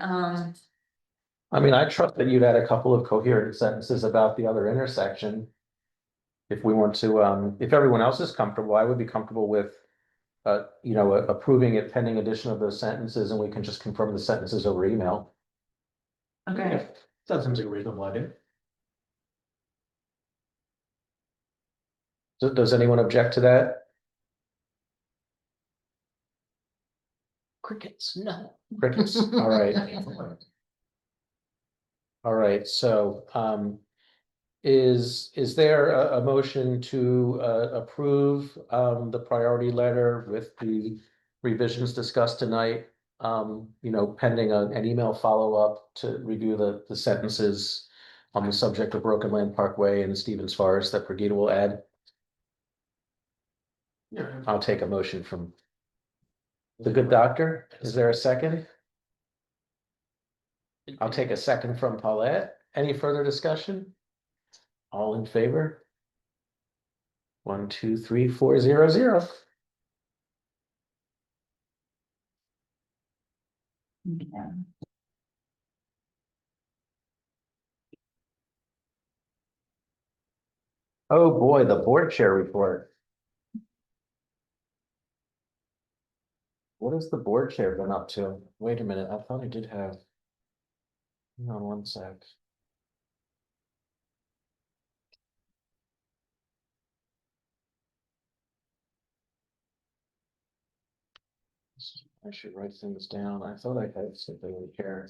Speaker 1: I mean, I trust that you'd add a couple of coherent sentences about the other intersection. If we want to, if everyone else is comfortable, I would be comfortable with, approving it pending addition of those sentences, and we can just confirm the sentences over email.
Speaker 2: Okay.
Speaker 4: That seems like a reasonable idea.
Speaker 1: Does anyone object to that?
Speaker 5: Crickets, no.
Speaker 1: Crickets, all right. All right, so, is there a motion to, approve, the priority letter with the revisions discussed tonight? Pending an email follow-up to review the sentences on the subject of Broken Land Parkway and Stevens Forest that Brigida will add.
Speaker 4: Yeah.
Speaker 1: I'll take a motion from the good doctor. Is there a second? I'll take a second from Paulette. Any further discussion? All in favor? 1, 2, 3, 4, 0, 0. Oh, boy, the board chair report. What has the board chair been up to? Wait a minute, I thought I did have. Hang on one sec. I should write things down. I thought I had something in here.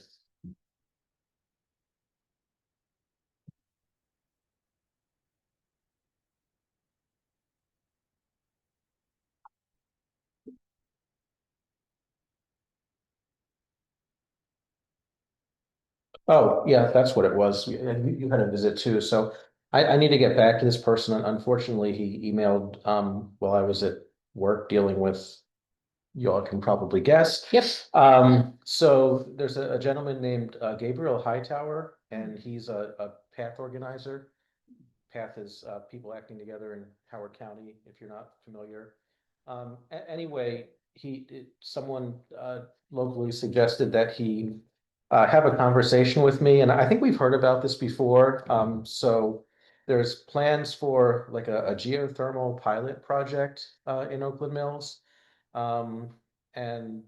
Speaker 1: Oh, yeah, that's what it was. And you had a visit too, so I need to get back to this person. Unfortunately, he emailed while I was at work dealing with, you all can probably guess.
Speaker 5: Yep.
Speaker 1: So there's a gentleman named Gabriel Hightower, and he's a path organizer. Path is people acting together in Howard County, if you're not familiar. Anyway, someone locally suggested that he have a conversation with me, and I think we've heard about this before. So there's plans for like a geothermal pilot project in Oakland Mills. And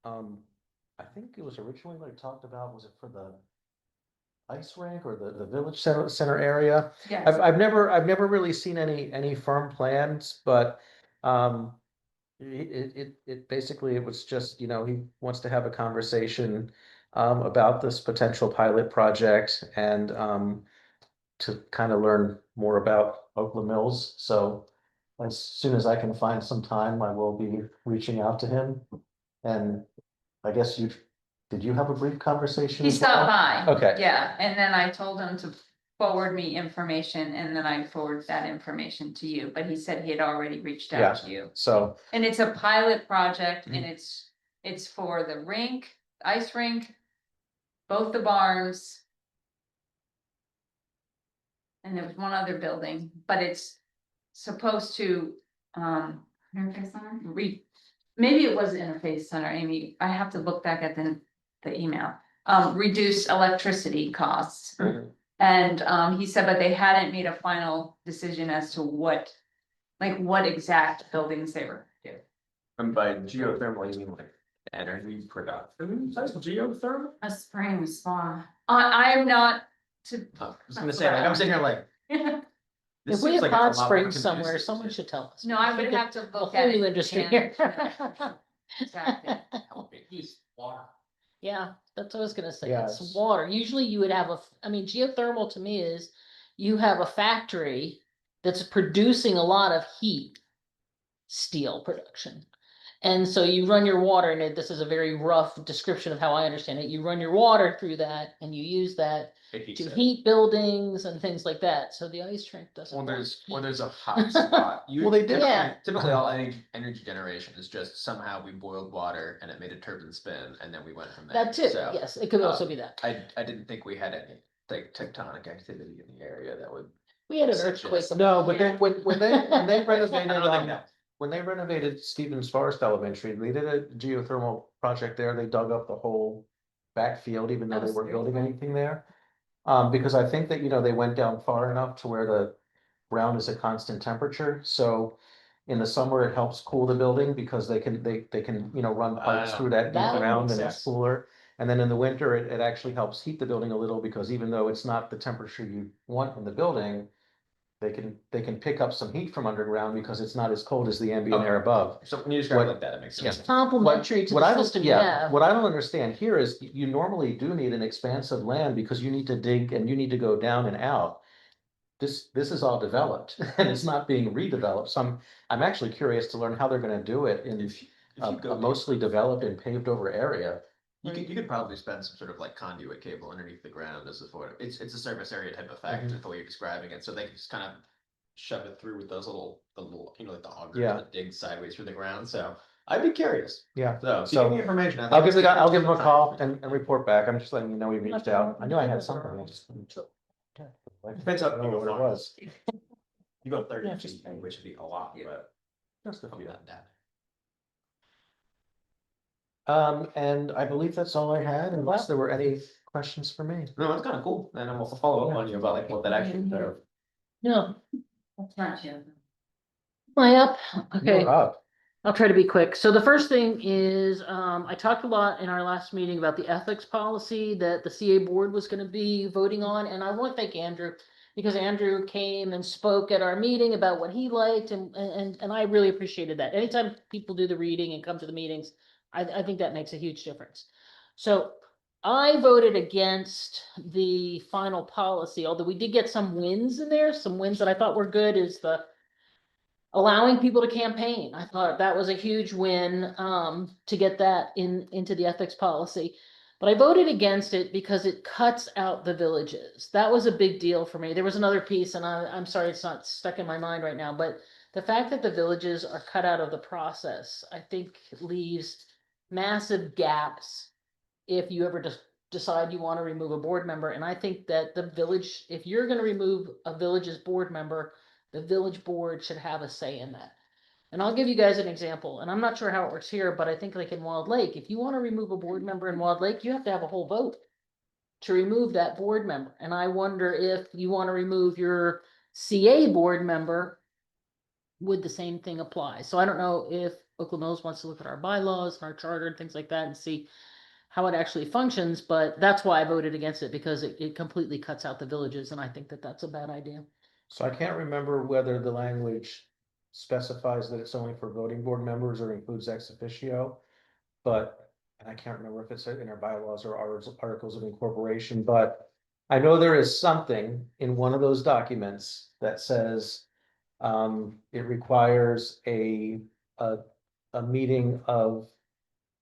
Speaker 1: I think it was originally like talked about, was it for the ice rink or the village center area?
Speaker 6: yes,
Speaker 1: I've never really seen any firm plans, but it basically, it was just, he wants to have a conversation about this potential pilot project and to kind of learn more about Oakland Mills. So as soon as I can find some time, I will be reaching out to him. And I guess did you have a brief conversation?
Speaker 6: he
Speaker 1: as well?
Speaker 6: stopped by.
Speaker 1: Okay.
Speaker 6: Yeah, and then I told him to forward me information, and then I forward that information to you, but he said he had already reached
Speaker 1: Yeah.
Speaker 6: out to you.
Speaker 1: So,
Speaker 6: And it's a pilot project,
Speaker 1: Mm-hmm.
Speaker 6: and it's for the rink, ice rink, both the barns. And there was one other building, but it's supposed to,
Speaker 2: Interface center?
Speaker 6: maybe it was Interface Center, Amy, I have to look back at the email. Reduce electricity costs.
Speaker 1: Mhm.
Speaker 6: And, he said, but they hadn't made a final decision as to what exact buildings they were gonna do.
Speaker 4: And by geothermal, you mean like energy production? That's geothermal?
Speaker 2: A spring spa.
Speaker 6: I am not to.
Speaker 4: I was gonna say, like, I'm sitting here like. this
Speaker 5: If we
Speaker 4: seems
Speaker 5: have
Speaker 4: like it's a
Speaker 5: hot
Speaker 4: lot more
Speaker 5: springs
Speaker 4: confusing.
Speaker 5: somewhere, someone should tell us.
Speaker 6: No, I would
Speaker 5: We
Speaker 6: have to
Speaker 5: get a
Speaker 6: look
Speaker 5: whole
Speaker 6: at
Speaker 5: new
Speaker 6: it.
Speaker 5: industry
Speaker 6: and-
Speaker 5: here.
Speaker 6: Exactly.
Speaker 3: Use water.
Speaker 5: Yeah, that's what I was gonna say.
Speaker 1: Yeah,
Speaker 5: It's
Speaker 1: it's-
Speaker 5: water. Usually you would have I mean, geothermal to me is you have a factory that's producing a lot of heat, steel production. And so you run your water, and this is a very rough description of how I understand it. You run your water through that and you use that
Speaker 4: It heats
Speaker 5: to
Speaker 4: it.
Speaker 5: heat buildings and things like that. So the ice rink doesn't.
Speaker 4: When
Speaker 5: work.
Speaker 4: there's a hot spot.
Speaker 1: Well, they did-
Speaker 5: Yeah.
Speaker 4: Typically, all energy generation is just somehow we boiled water and it made a turbine spin, and then we went from there.
Speaker 5: That too,
Speaker 4: So,
Speaker 5: yes, it could also be that.
Speaker 4: I didn't think we had any like tectonic activity in the area that would.
Speaker 5: We had an
Speaker 4: suggest-
Speaker 5: earthquake.
Speaker 1: No, but then when they
Speaker 4: I
Speaker 1: renovated,
Speaker 4: don't think that.
Speaker 1: when they renovated Stevens Forest Elementary, they did a geothermal project there. They dug up the whole backfield, even though
Speaker 2: That
Speaker 1: they
Speaker 2: was
Speaker 1: weren't
Speaker 2: very
Speaker 1: building
Speaker 2: cool.
Speaker 1: anything there. Because I think that, they went down far enough to where the ground is at constant temperature, so in the summer, it helps cool the building because they can, run pipes through that deep
Speaker 5: That would
Speaker 1: ground
Speaker 5: make
Speaker 1: and it's
Speaker 5: sense.
Speaker 1: cooler. And then in the winter, it actually helps heat the building a little because even though it's not the temperature you want in the building, they can pick up some heat from underground because it's not as cold as the ambient air
Speaker 4: Okay.
Speaker 1: above.
Speaker 4: So when you describe it
Speaker 1: What-
Speaker 4: like that, it makes
Speaker 1: yeah.
Speaker 4: sense.
Speaker 5: Complementary to
Speaker 1: What
Speaker 5: the
Speaker 1: I don't,
Speaker 5: system you
Speaker 1: yeah,
Speaker 5: have.
Speaker 1: what I don't understand here is you normally do need an expanse of land because you need to dig and you need to go down and out. This is all developed and it's not being redeveloped, so I'm actually curious to learn how they're gonna do it in
Speaker 4: If you
Speaker 1: a
Speaker 4: go
Speaker 1: mostly developed and paved over area.
Speaker 4: You could probably spend some sort of like conduit cable underneath the ground as a sort of, it's a surface area type effect,
Speaker 1: Mhm.
Speaker 4: the way you're describing it, so they can just kind of shove it through with those the little, like the augers
Speaker 1: Yeah.
Speaker 4: that dig sideways through the ground, so I'd be curious.
Speaker 1: Yeah,
Speaker 4: So, if you
Speaker 1: So,
Speaker 4: give me information.
Speaker 1: I'll give them a call and report back. I'm just letting you know we reached out. I knew I had something. I just.
Speaker 4: Depends
Speaker 1: I
Speaker 4: how
Speaker 1: don't
Speaker 4: you
Speaker 1: know
Speaker 4: go
Speaker 1: what it
Speaker 4: far.
Speaker 1: was.
Speaker 4: You go 30
Speaker 1: Yeah,
Speaker 4: feet,
Speaker 1: just-
Speaker 4: which would be a lot, but
Speaker 1: Just a
Speaker 4: probably
Speaker 1: few.
Speaker 4: not that.
Speaker 1: And I believe that's all I had, unless there were any questions for me.
Speaker 4: No, it's kind of cool, and I'll follow up on you about like what that actually.
Speaker 5: No,
Speaker 2: That's not you.
Speaker 5: am I up?
Speaker 1: You're
Speaker 5: Okay,
Speaker 1: up.
Speaker 5: I'll try to be quick. So the first thing is, I talked a lot in our last meeting about the ethics policy that the CA board was gonna be voting on, and I want to thank Andrew. Because Andrew came and spoke at our meeting about what he liked, and I really appreciated that. Anytime people do the reading and come to the meetings, I think that makes a huge difference. So I voted against the final policy, although we did get some wins in there. Some wins that I thought were good is the allowing people to campaign. I thought that was a huge win, to get that into the ethics policy. But I voted against it because it cuts out the villages. That was a big deal for me. There was another piece, and I'm sorry it's not stuck in my mind right now, but the fact that the villages are cut out of the process, I think leaves massive gaps if you ever just decide you want to remove a board member. And I think that the village, if you're going to remove a village's board member, the village board should have a say in that. And I'll give you guys an example, and I'm not sure how it works here, but I think like in Wild Lake, if you want to remove a board member in Wild Lake, you have to have a whole vote to remove that board member. And I wonder if you want to remove your CA board member, would the same thing apply? So I don't know if Oakland Mills wants to look at our bylaws and our charter and things like that and see how it actually functions, but that's why I voted against it, because it completely cuts out the villages, and I think that that's a bad idea.
Speaker 1: So I can't remember whether the language specifies that it's only for voting board members or includes ex officio. But, and I can't remember if it's in our bylaws or our articles of incorporation, but I know there is something in one of those documents that says it requires a meeting of,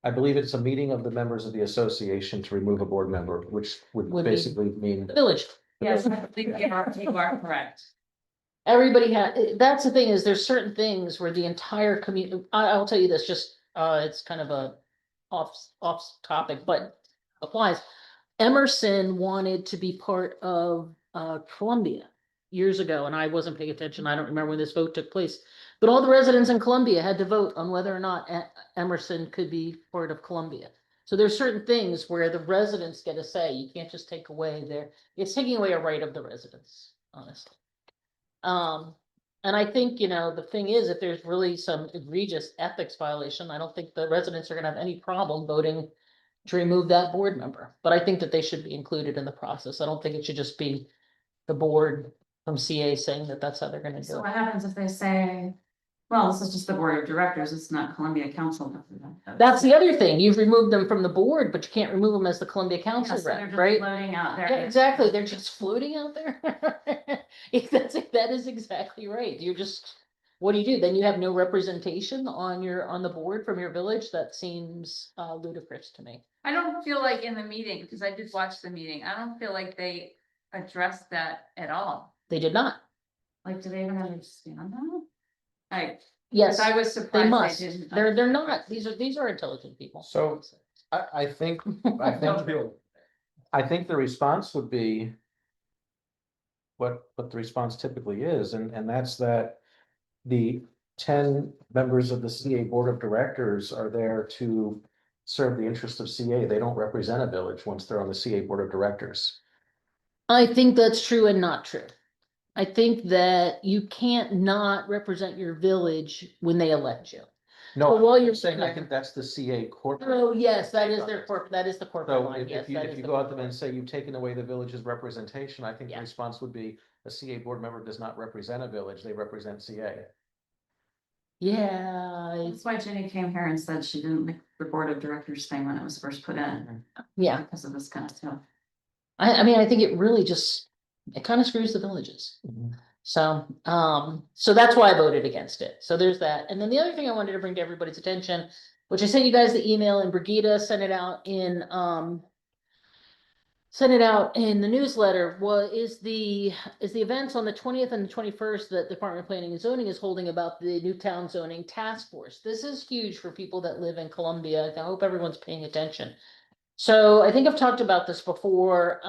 Speaker 1: I believe it's a meeting of the members of the association to remove a board member, which would
Speaker 5: Would be-
Speaker 1: basically mean.
Speaker 5: Village.
Speaker 2: Yes, I think you are correct.
Speaker 5: Everybody that's the thing, is there's certain things where the entire community, I'll tell you this, just, it's kind of a off topic, but applies. Emerson wanted to be part of, Columbia years ago, and I wasn't paying attention. I don't remember when this vote took place. But all the residents in Columbia had to vote on whether or not Emerson could be part of Columbia. So there's certain things where the residents get a say. You can't just take away it's taking away a right of the residents, honestly. And I think, the thing is, if there's really some egregious ethics violation, I don't think the residents are gonna have any problem voting to remove that board member. But I think that they should be included in the process. I don't think it should just be the board from CA saying that that's how they're gonna do
Speaker 2: So
Speaker 5: it.
Speaker 2: what happens if they say, Well, this is just the board of directors, it's not Columbia Council.
Speaker 5: That's the other thing, you've removed them from the board, but you can't remove them as the Columbia
Speaker 2: Yeah,
Speaker 5: Council
Speaker 2: so they're
Speaker 5: rep,
Speaker 2: just
Speaker 5: right?
Speaker 2: floating out there.
Speaker 5: Yeah, exactly, they're just floating out there. That is exactly right, you're just, what do? Then you have no representation on the board from your village, that seems ludicrous to me.
Speaker 6: I don't feel like in the meeting, because I did watch the meeting, I don't feel like they addressed that at all.
Speaker 5: They did not,
Speaker 2: Like, do they even understand that? Like,
Speaker 5: yes,
Speaker 6: I was
Speaker 5: they
Speaker 6: surprised
Speaker 5: must,
Speaker 6: they didn't.
Speaker 5: they're not, these are intelligent people.
Speaker 1: So I think, I think, I think the response would be what the response typically is, and that's that the 10 members of the CA Board of Directors are there to serve the interest of CA. They don't represent a village once they're on the CA Board of Directors.
Speaker 5: I think that's true and not true. I think that you can't not represent your village when they elect you.
Speaker 1: No,
Speaker 5: But while you're
Speaker 1: I'm saying, I
Speaker 5: there-
Speaker 1: think that's the CA corporate.
Speaker 5: Oh, yes, that is that is the corporate
Speaker 1: So
Speaker 5: line, yes.
Speaker 1: if you,
Speaker 5: that
Speaker 1: if
Speaker 5: is
Speaker 1: you
Speaker 5: the
Speaker 1: go out
Speaker 5: corporate
Speaker 1: there and
Speaker 5: line.
Speaker 1: say you've taken away the village's representation, I think the
Speaker 5: Yeah.
Speaker 1: response would be a CA board member does not represent a village, they represent CA.
Speaker 5: Yeah,
Speaker 2: that's why Jenny came here and said she didn't like the board of directors thing when it was first put in,
Speaker 5: yeah.
Speaker 2: because of this kind of stuff.
Speaker 5: I mean, I think it really just, it kind of screws the villages. So, so that's why I voted against it. So there's that. And then the other thing I wanted to bring to everybody's attention, which I sent you guys the email and Brigida sent it out in, the newsletter, is the events on the 20th and the 21st that the Department of Planning and Zoning is holding about the new town zoning task force. This is huge for people that live in Columbia. I hope everyone's paying attention. So I think I've talked about this before.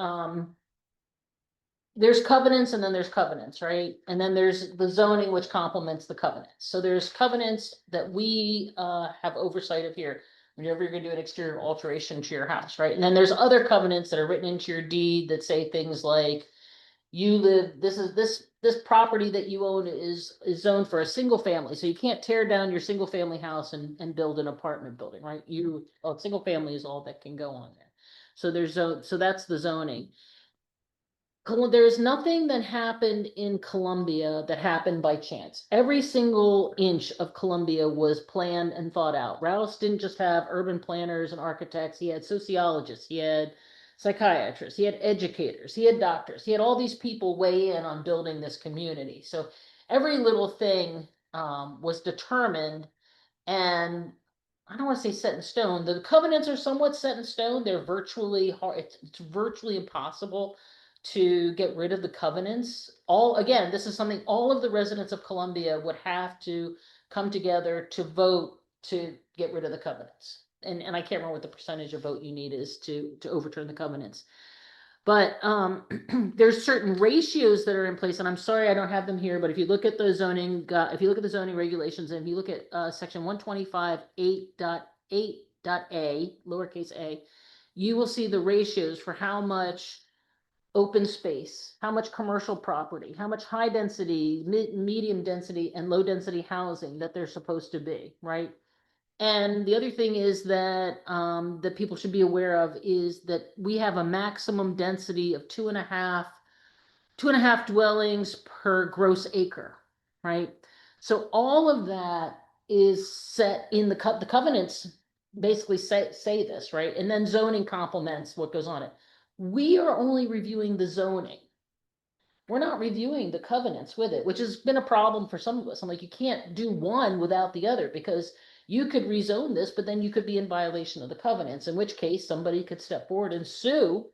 Speaker 5: There's covenants and then there's covenants, right? And then there's the zoning which complements the covenants. So there's covenants that we have oversight of here. Whenever you're gonna do an exterior alteration to your house, right? And then there's other covenants that are written into your deed that say things like you live, this property that you own is zoned for a single family. So you can't tear down your single family house and build an apartment building, right? Single family is all that can go on there. So that's the zoning. There's nothing that happened in Columbia that happened by chance. Every single inch of Columbia was planned and thought out. Rouse didn't just have urban planners and architects, he had sociologists, he had psychiatrists, he had educators, he had doctors, he had all these people weigh in on building this community. So every little thing was determined, and I don't want to say set in stone. The covenants are somewhat set in stone. They're virtually hard. It's virtually impossible to get rid of the covenants. Again, this is something all of the residents of Columbia would have to come together to vote to get rid of the covenants. And I can't remember what the percentage of vote you need is to overturn the covenants. But there's certain ratios that are in place, and I'm sorry I don't have them here, but if you look at the zoning, if you look at the zoning regulations, and if you look at section 125 8.8.a, lowercase a, you will see the ratios for how much open space, how much commercial property, how much high density, medium density, and low density housing that they're supposed to be, right? And the other thing is that that people should be aware of is that we have a maximum density of 2.5 dwellings per gross acre, right? So all of that is set in the covenants basically say this, right? And then zoning complements what goes on it. We are only reviewing the zoning. We're not reviewing the covenants with it, which has been a problem for some of us. I'm like, you can't do one without the other, because you could rezone this, but then you could be in violation of the covenants, in which case somebody could step forward and sue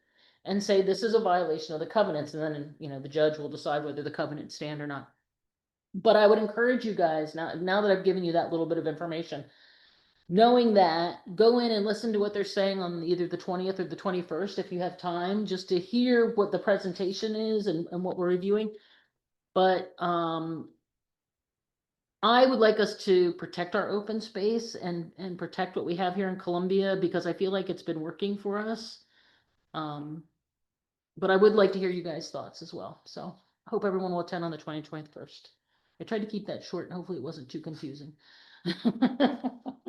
Speaker 5: and say this is a violation of the covenants, and then the judge will decide whether the covenants stand or not. But I would encourage you guys, now that I've given you that little bit of information, knowing that, go in and listen to what they're saying on either the 20th or the 21st, if you have time, just to hear what the presentation is and what we're reviewing. But I would like us to protect our open space and protect what we have here in Columbia, because I feel like it's been working for us. But I would like to hear you guys' thoughts as well. So I hope everyone will attend on the 21st. I tried to keep that short and hopefully it wasn't too confusing.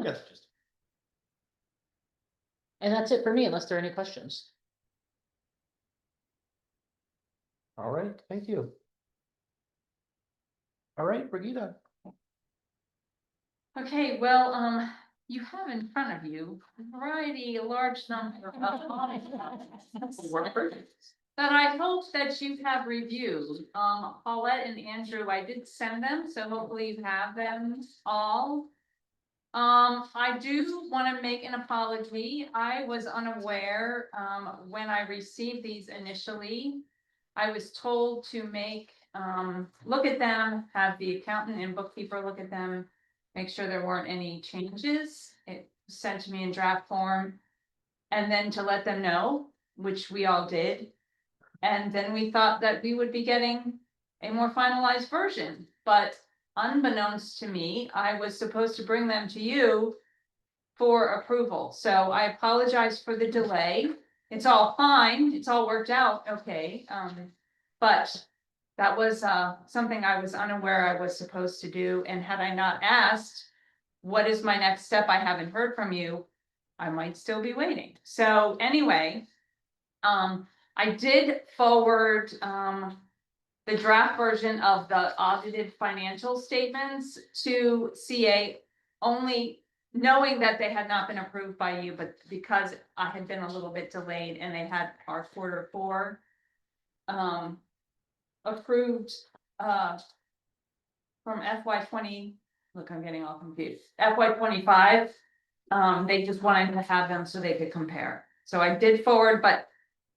Speaker 4: Yes, just.
Speaker 5: And that's it for me, unless there are any questions.
Speaker 1: All right, thank you. All right, Brigida.
Speaker 6: Okay, well, you have in front of you a large number of that I hope that you have reviewed. Paulette and Andrew, I did send them, so hopefully you have them all. I do want to make an apology. I was unaware, when I received these initially. I was told to look at them, have the accountant and bookkeeper look at them, make sure there weren't any changes. It was sent to me in draft form. And then to let them know, which we all did. And then we thought that we would be getting a more finalized version, but unbeknownst to me, I was supposed to bring them to you for approval. So I apologize for the delay. It's all fine. It's all worked out okay. But that was something I was unaware I was supposed to do. And had I not asked, what is my next step? I haven't heard from you. I might still be waiting. So anyway, I did forward the draft version of the audited financial statements to CA, only knowing that they had not been approved by you, but because I had been a little bit delayed and they had our Q4 approved from FY20. Look, I'm getting all confused. FY25. They just wanted to have them so they could compare. So I did forward, but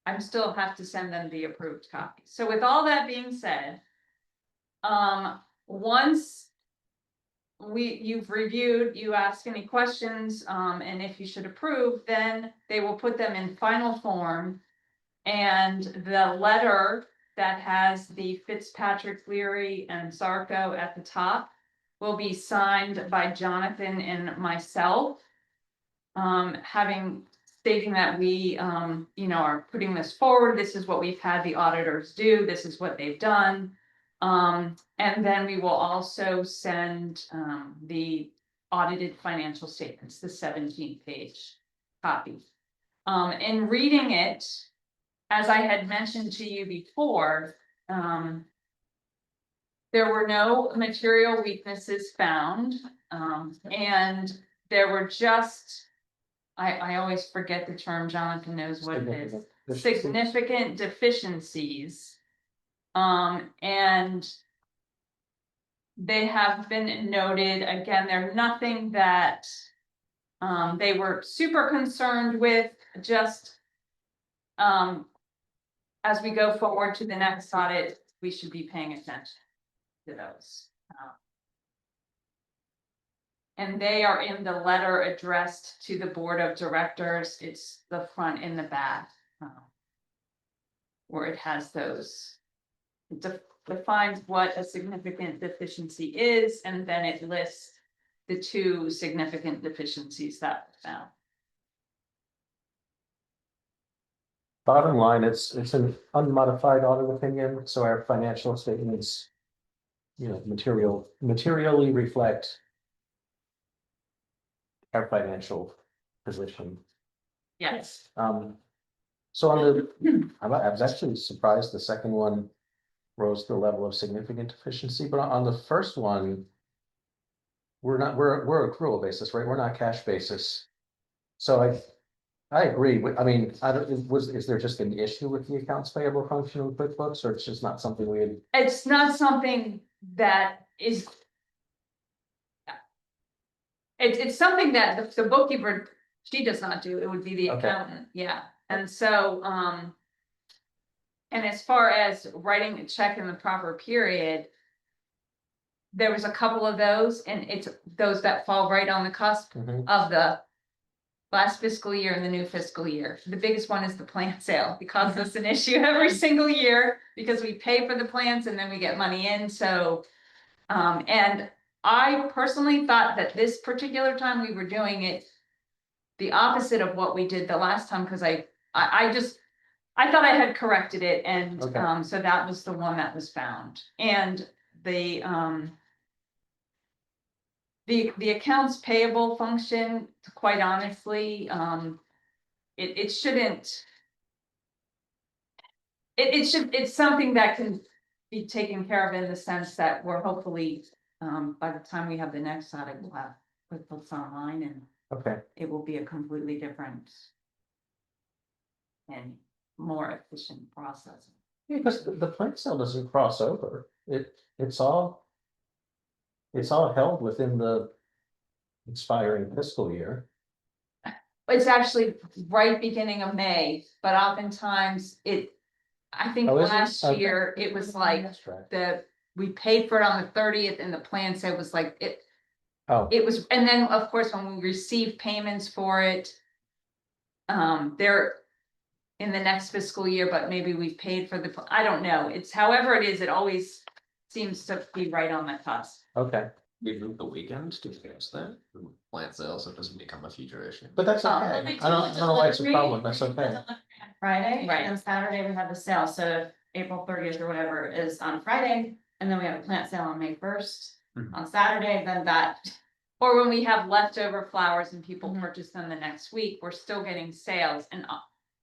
Speaker 6: I still have to send them the approved copy. So with all that being said, once you've reviewed, you ask any questions, and if you should approve, then they will put them in final form. And the letter that has the Fitzpatrick, Leary, and Sarko at the top will be signed by Jonathan and myself. Stating that we, are putting this forward. This is what we've had the auditors do. This is what they've done. And then we will also send the audited financial statements, the 17-page copy. In reading it, as I had mentioned to you before, there were no material weaknesses found, and there were just, I always forget the term, Jonathan knows what it is, significant deficiencies. And they have been noted, again, they're nothing that they were super concerned with, just as we go forward to the next audit, we should be paying attention to those. And they are in the letter addressed to the board of directors. It's the front and the back. Where it has those. It defines what a significant deficiency is, and then it lists the 2 significant deficiencies that were found.
Speaker 1: Bottom line, it's an unmodified audit opinion, so our financial statements, materially reflect our financial position.
Speaker 6: Yes.
Speaker 1: So on I was actually surprised the second one rose to the level of significant deficiency, but on the first one, we're accrual basis, right? We're not cash basis. So I agree. I mean, is there just an issue with the accounts payable function of QuickBooks, or it's just not something we had?
Speaker 6: It's not something that is. It's something that the bookkeeper, she does not do. It would be the
Speaker 1: Okay.
Speaker 6: accountant, yeah. And so, and as far as writing a check in the proper period, there was a couple of those, and it's those that fall right on the cusp
Speaker 1: Mhm.
Speaker 6: of the last fiscal year and the new fiscal year. The biggest one is the plant sale. It causes us an issue every single year because we pay for the plants and then we get money in. So, and I personally thought that this particular time we were doing it the opposite of what we did the last time, because I thought I had corrected it, and
Speaker 1: Okay.
Speaker 6: so that was the one that was found. And the accounts payable function, quite honestly, it shouldn't. It's something that can be taken care of in the sense that we're hopefully, by the time we have the next audit, we'll have
Speaker 2: put this online and
Speaker 1: Okay,
Speaker 2: it will be a completely different and more efficient process.
Speaker 1: yeah, because the plant sale doesn't cross over, it's all. It's all held within the expiring fiscal year.
Speaker 6: It's actually right beginning of May, but oftentimes I think
Speaker 1: Oh, is it?
Speaker 6: last
Speaker 1: Okay.
Speaker 6: year it was like
Speaker 1: That's right.
Speaker 6: we paid for it on the 30th and the plan said was like
Speaker 1: Oh,
Speaker 6: it was, and then of course, when we received payments for it. They're in the next fiscal year, but maybe we've paid for I don't know, it's however it is, it always seems to be right on the cusp.
Speaker 1: okay,
Speaker 4: We moved the weekend to fix that, plant sales, so it doesn't become a future issue.
Speaker 1: but that's
Speaker 6: Oh,
Speaker 1: okay, I don't know why it's a problem, that's okay.
Speaker 2: Friday,
Speaker 6: Right.
Speaker 2: and then Saturday we have the sale, so April 30th or whatever is on Friday, and then we have a plant sale on May 1st.
Speaker 4: Mhm.
Speaker 2: On Saturday, then that,
Speaker 6: Or when we have leftover flowers and people
Speaker 2: Mhm.
Speaker 6: purchase them the next week, we're still getting sales, and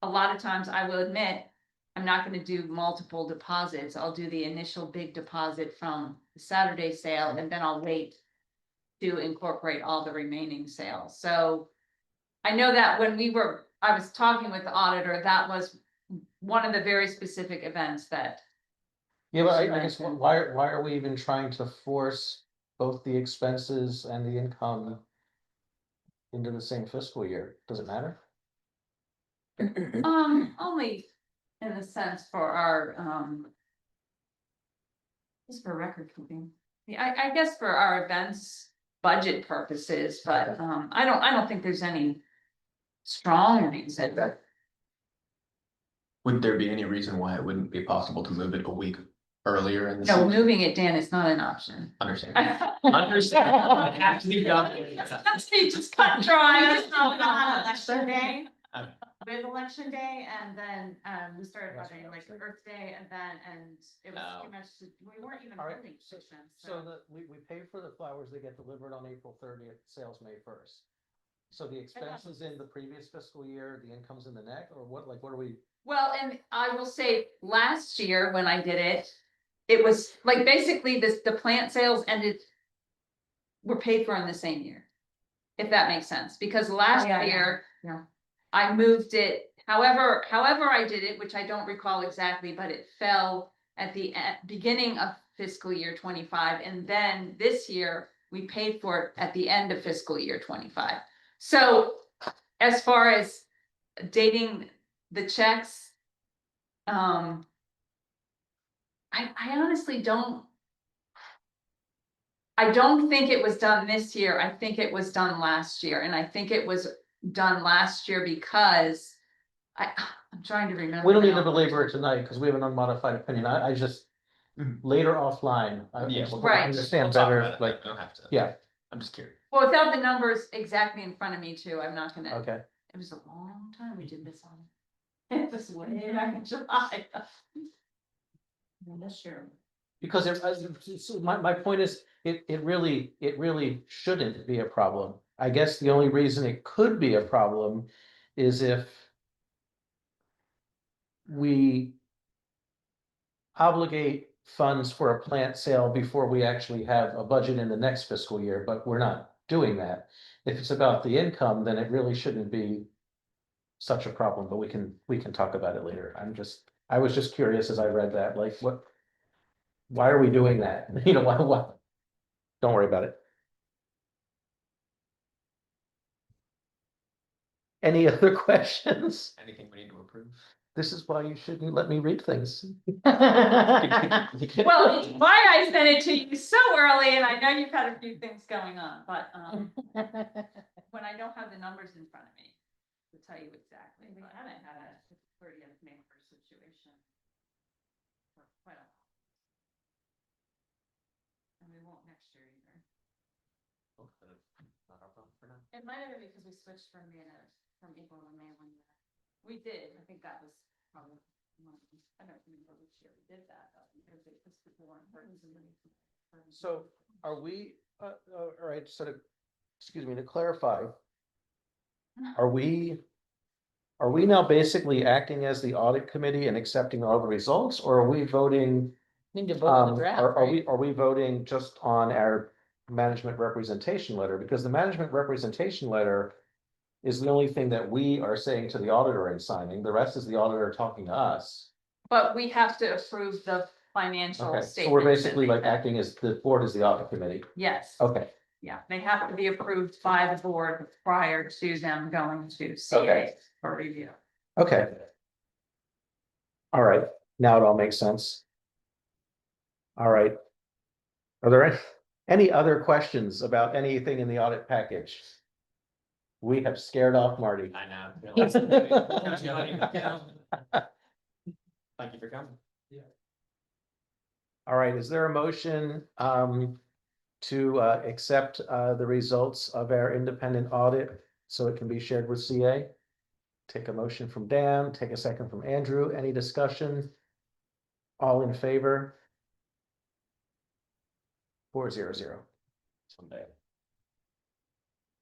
Speaker 6: a lot of times I will admit. I'm not gonna do multiple deposits, I'll do the initial big deposit from the Saturday sale, and then I'll wait. To incorporate all the remaining sales, so. I know that when I was talking with the auditor, that was one of the very specific events that.
Speaker 1: Yeah, but I
Speaker 6: She
Speaker 1: guess
Speaker 6: mentioned.
Speaker 1: why are we even trying to force both the expenses and the income? Into the same fiscal year, does it matter?
Speaker 6: Only in the sense for our,
Speaker 2: just for record keeping.
Speaker 6: yeah, I guess for our events budget purposes, but,
Speaker 1: Okay.
Speaker 6: I don't think there's any strong reason.
Speaker 4: Would there be any reason why it wouldn't be possible to move it a week earlier in the
Speaker 6: No,
Speaker 4: season?
Speaker 6: moving it, Dan, is not an option.
Speaker 4: Understand.
Speaker 6: Understand.
Speaker 4: Actually, done.
Speaker 6: Just cut and dry,
Speaker 2: We
Speaker 6: that's
Speaker 2: just
Speaker 6: not
Speaker 2: moved
Speaker 6: an
Speaker 2: on
Speaker 6: option.
Speaker 2: election day.
Speaker 4: Okay.
Speaker 2: With election day, and then we started
Speaker 1: That's
Speaker 2: having
Speaker 1: what I
Speaker 2: like
Speaker 1: was
Speaker 2: Earth Day event, and it was
Speaker 4: Oh.
Speaker 2: pretty much, we weren't even
Speaker 1: All right,
Speaker 2: building
Speaker 1: so-
Speaker 2: stations,
Speaker 1: So we pay for the flowers, they get delivered on April 30th, sales May 1st. So the expenses in the previous fiscal year, the income's in the next, or what, like, what are we?
Speaker 6: Well, and I will say, last year when I did it, it was like basically the plant sales ended. Were paid for in the same year. If that makes sense, because last
Speaker 2: yeah,
Speaker 6: year.
Speaker 2: yeah.
Speaker 6: I moved it, however I did it, which I don't recall exactly, but it fell at the beginning of fiscal year 25, and then this year. We paid for it at the end of fiscal year 25. So as far as dating the checks. I honestly don't. I don't think it was done this year. I think it was done last year, and I think it was done last year because. I'm trying to remember.
Speaker 1: We don't need to
Speaker 6: now.
Speaker 1: belabor it tonight, because we have an unmodified opinion, I just,
Speaker 4: Mhm.
Speaker 1: later offline, I
Speaker 4: Yeah,
Speaker 1: just
Speaker 4: we'll-
Speaker 1: wanna
Speaker 6: Right.
Speaker 1: understand
Speaker 4: We'll talk
Speaker 1: better,
Speaker 4: about it,
Speaker 1: like,
Speaker 4: I don't have to.
Speaker 1: yeah,
Speaker 4: I'm just curious.
Speaker 6: Well, without the numbers exactly in front of me too, I'm not gonna,
Speaker 1: okay.
Speaker 6: it was a long time we did this on. It was way back in July.
Speaker 2: This year.
Speaker 1: Because my point is, it really shouldn't be a problem. I guess the only reason it could be a problem is if we obligate funds for a plant sale before we actually have a budget in the next fiscal year, but we're not doing that. If it's about the income, then it really shouldn't be such a problem, but we can talk about it later. I was just curious as I read that, like, why are we doing that? You know, why? Don't worry about it. Any other questions?
Speaker 4: Anything we need to approve?
Speaker 1: This is why you shouldn't let me read things.
Speaker 6: Well, it's why I sent it to you so early, and I know you've had a few things going on, but, when I don't have the numbers in front of me. To tell you exactly,
Speaker 2: We
Speaker 6: but-
Speaker 2: haven't had a 30th May for situation. For quite a while. And we won't next year either.
Speaker 4: Not our problem for now.
Speaker 2: It might have been because we switched from from April to May 1 year.
Speaker 6: We did,
Speaker 2: I think that was probably I don't remember which year we did that, but because people weren't hurting somebody.
Speaker 1: So are we, all right, so excuse me, to clarify. Are we now basically acting as the audit committee and accepting all the results, or are we voting?
Speaker 5: Need to vote on the draft,
Speaker 1: Are
Speaker 5: right?
Speaker 1: we voting just on our management representation letter, because the management representation letter is the only thing that we are saying to the auditor and signing. The rest is the auditor talking to us.
Speaker 6: But we have to approve the financial
Speaker 1: Okay,
Speaker 6: statement.
Speaker 1: so we're basically like acting as the board is the audit committee.
Speaker 6: Yes,
Speaker 1: Okay,
Speaker 6: yeah, they have to be approved by the board prior to them going to
Speaker 1: Okay.
Speaker 6: CA for review.
Speaker 1: okay. All right, now it all makes sense. All right. Are there any other questions about anything in the audit package? We have scared off Marty.
Speaker 4: I know. Thank you for coming.
Speaker 1: All right, is there a motion to accept the results of our independent audit so it can be shared with CA? Take a motion from Dan, take a second from Andrew. Any discussion? All in favor? 400.
Speaker 4: Someday.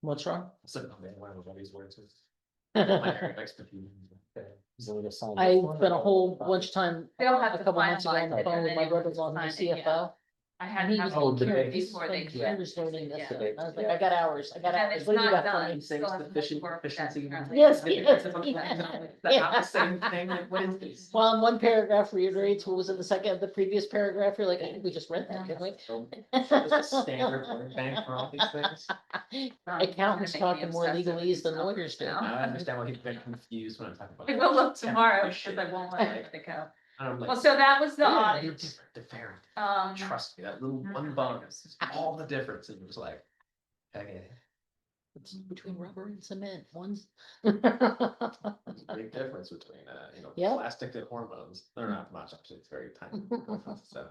Speaker 5: What's wrong?
Speaker 4: Someday, one of these words is. My area of expertise.
Speaker 1: Is it a sign?
Speaker 5: I spent a whole bunch of time
Speaker 6: They'll have
Speaker 5: a
Speaker 6: to
Speaker 5: couple months ago on
Speaker 6: finalize
Speaker 5: the
Speaker 6: it,
Speaker 5: phone
Speaker 6: and
Speaker 5: with
Speaker 6: then
Speaker 5: my
Speaker 6: you have to
Speaker 5: brother-in-law, the
Speaker 6: sign it, yeah.
Speaker 5: CFO.
Speaker 6: I
Speaker 5: And
Speaker 6: had
Speaker 5: he
Speaker 6: to
Speaker 5: was
Speaker 6: have
Speaker 1: Oh, the
Speaker 6: it
Speaker 1: dates.
Speaker 6: before they.
Speaker 5: He was learning this.
Speaker 6: Yeah.
Speaker 5: stuff. I was like, I got hours, I got
Speaker 6: And
Speaker 5: hours.
Speaker 6: it's
Speaker 5: What do you
Speaker 6: not
Speaker 5: got for
Speaker 6: done.
Speaker 5: me?
Speaker 6: Still has
Speaker 4: Efficient-
Speaker 6: work
Speaker 4: efficiency.
Speaker 6: that's
Speaker 5: Yes,
Speaker 6: currently-
Speaker 5: yes,
Speaker 4: The same thing, like, what is this?
Speaker 5: Well, in one paragraph reiterates what was in the second, the previous paragraph, you're like, I think we just read that, didn't we?
Speaker 4: This is standard word bank for all these things.
Speaker 5: Accountants
Speaker 6: Make me
Speaker 5: talking more
Speaker 6: obsessive
Speaker 5: legalese than
Speaker 6: with
Speaker 5: lawyers do.
Speaker 6: numbers
Speaker 4: Now
Speaker 6: now.
Speaker 4: I understand why people get confused when I'm talking about.
Speaker 6: I will look tomorrow,
Speaker 4: Yeah,
Speaker 6: because I won't let it go.
Speaker 4: And I'm like,
Speaker 6: Well, so that was the
Speaker 4: yeah, they're
Speaker 6: audit.
Speaker 4: different, they're very different.
Speaker 6: Um,
Speaker 4: Trust me, that little one bonus is all the difference, and it was like, okay,
Speaker 5: It's between rubber and cement, one's.
Speaker 4: there's a big difference between,
Speaker 5: Yeah.
Speaker 4: plastic and hormones, they're not much, actually, it's very tiny. So,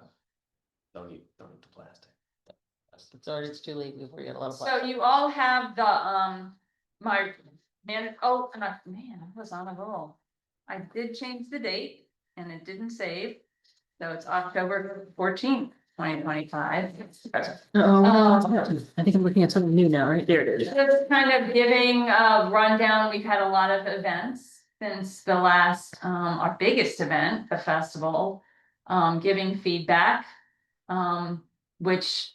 Speaker 4: don't eat the plastic.
Speaker 5: Sorry, it's too late before you get a lot of.
Speaker 6: so you all have the, my man, oh, and I was on a roll. I did change the date and it didn't save, so it's October 14th, 2025.
Speaker 5: Oh, I think I'm looking at something new now, right? There it is.
Speaker 6: Just kind of giving a rundown, we've had a lot of events since the last, our biggest event, the festival. Giving feedback, which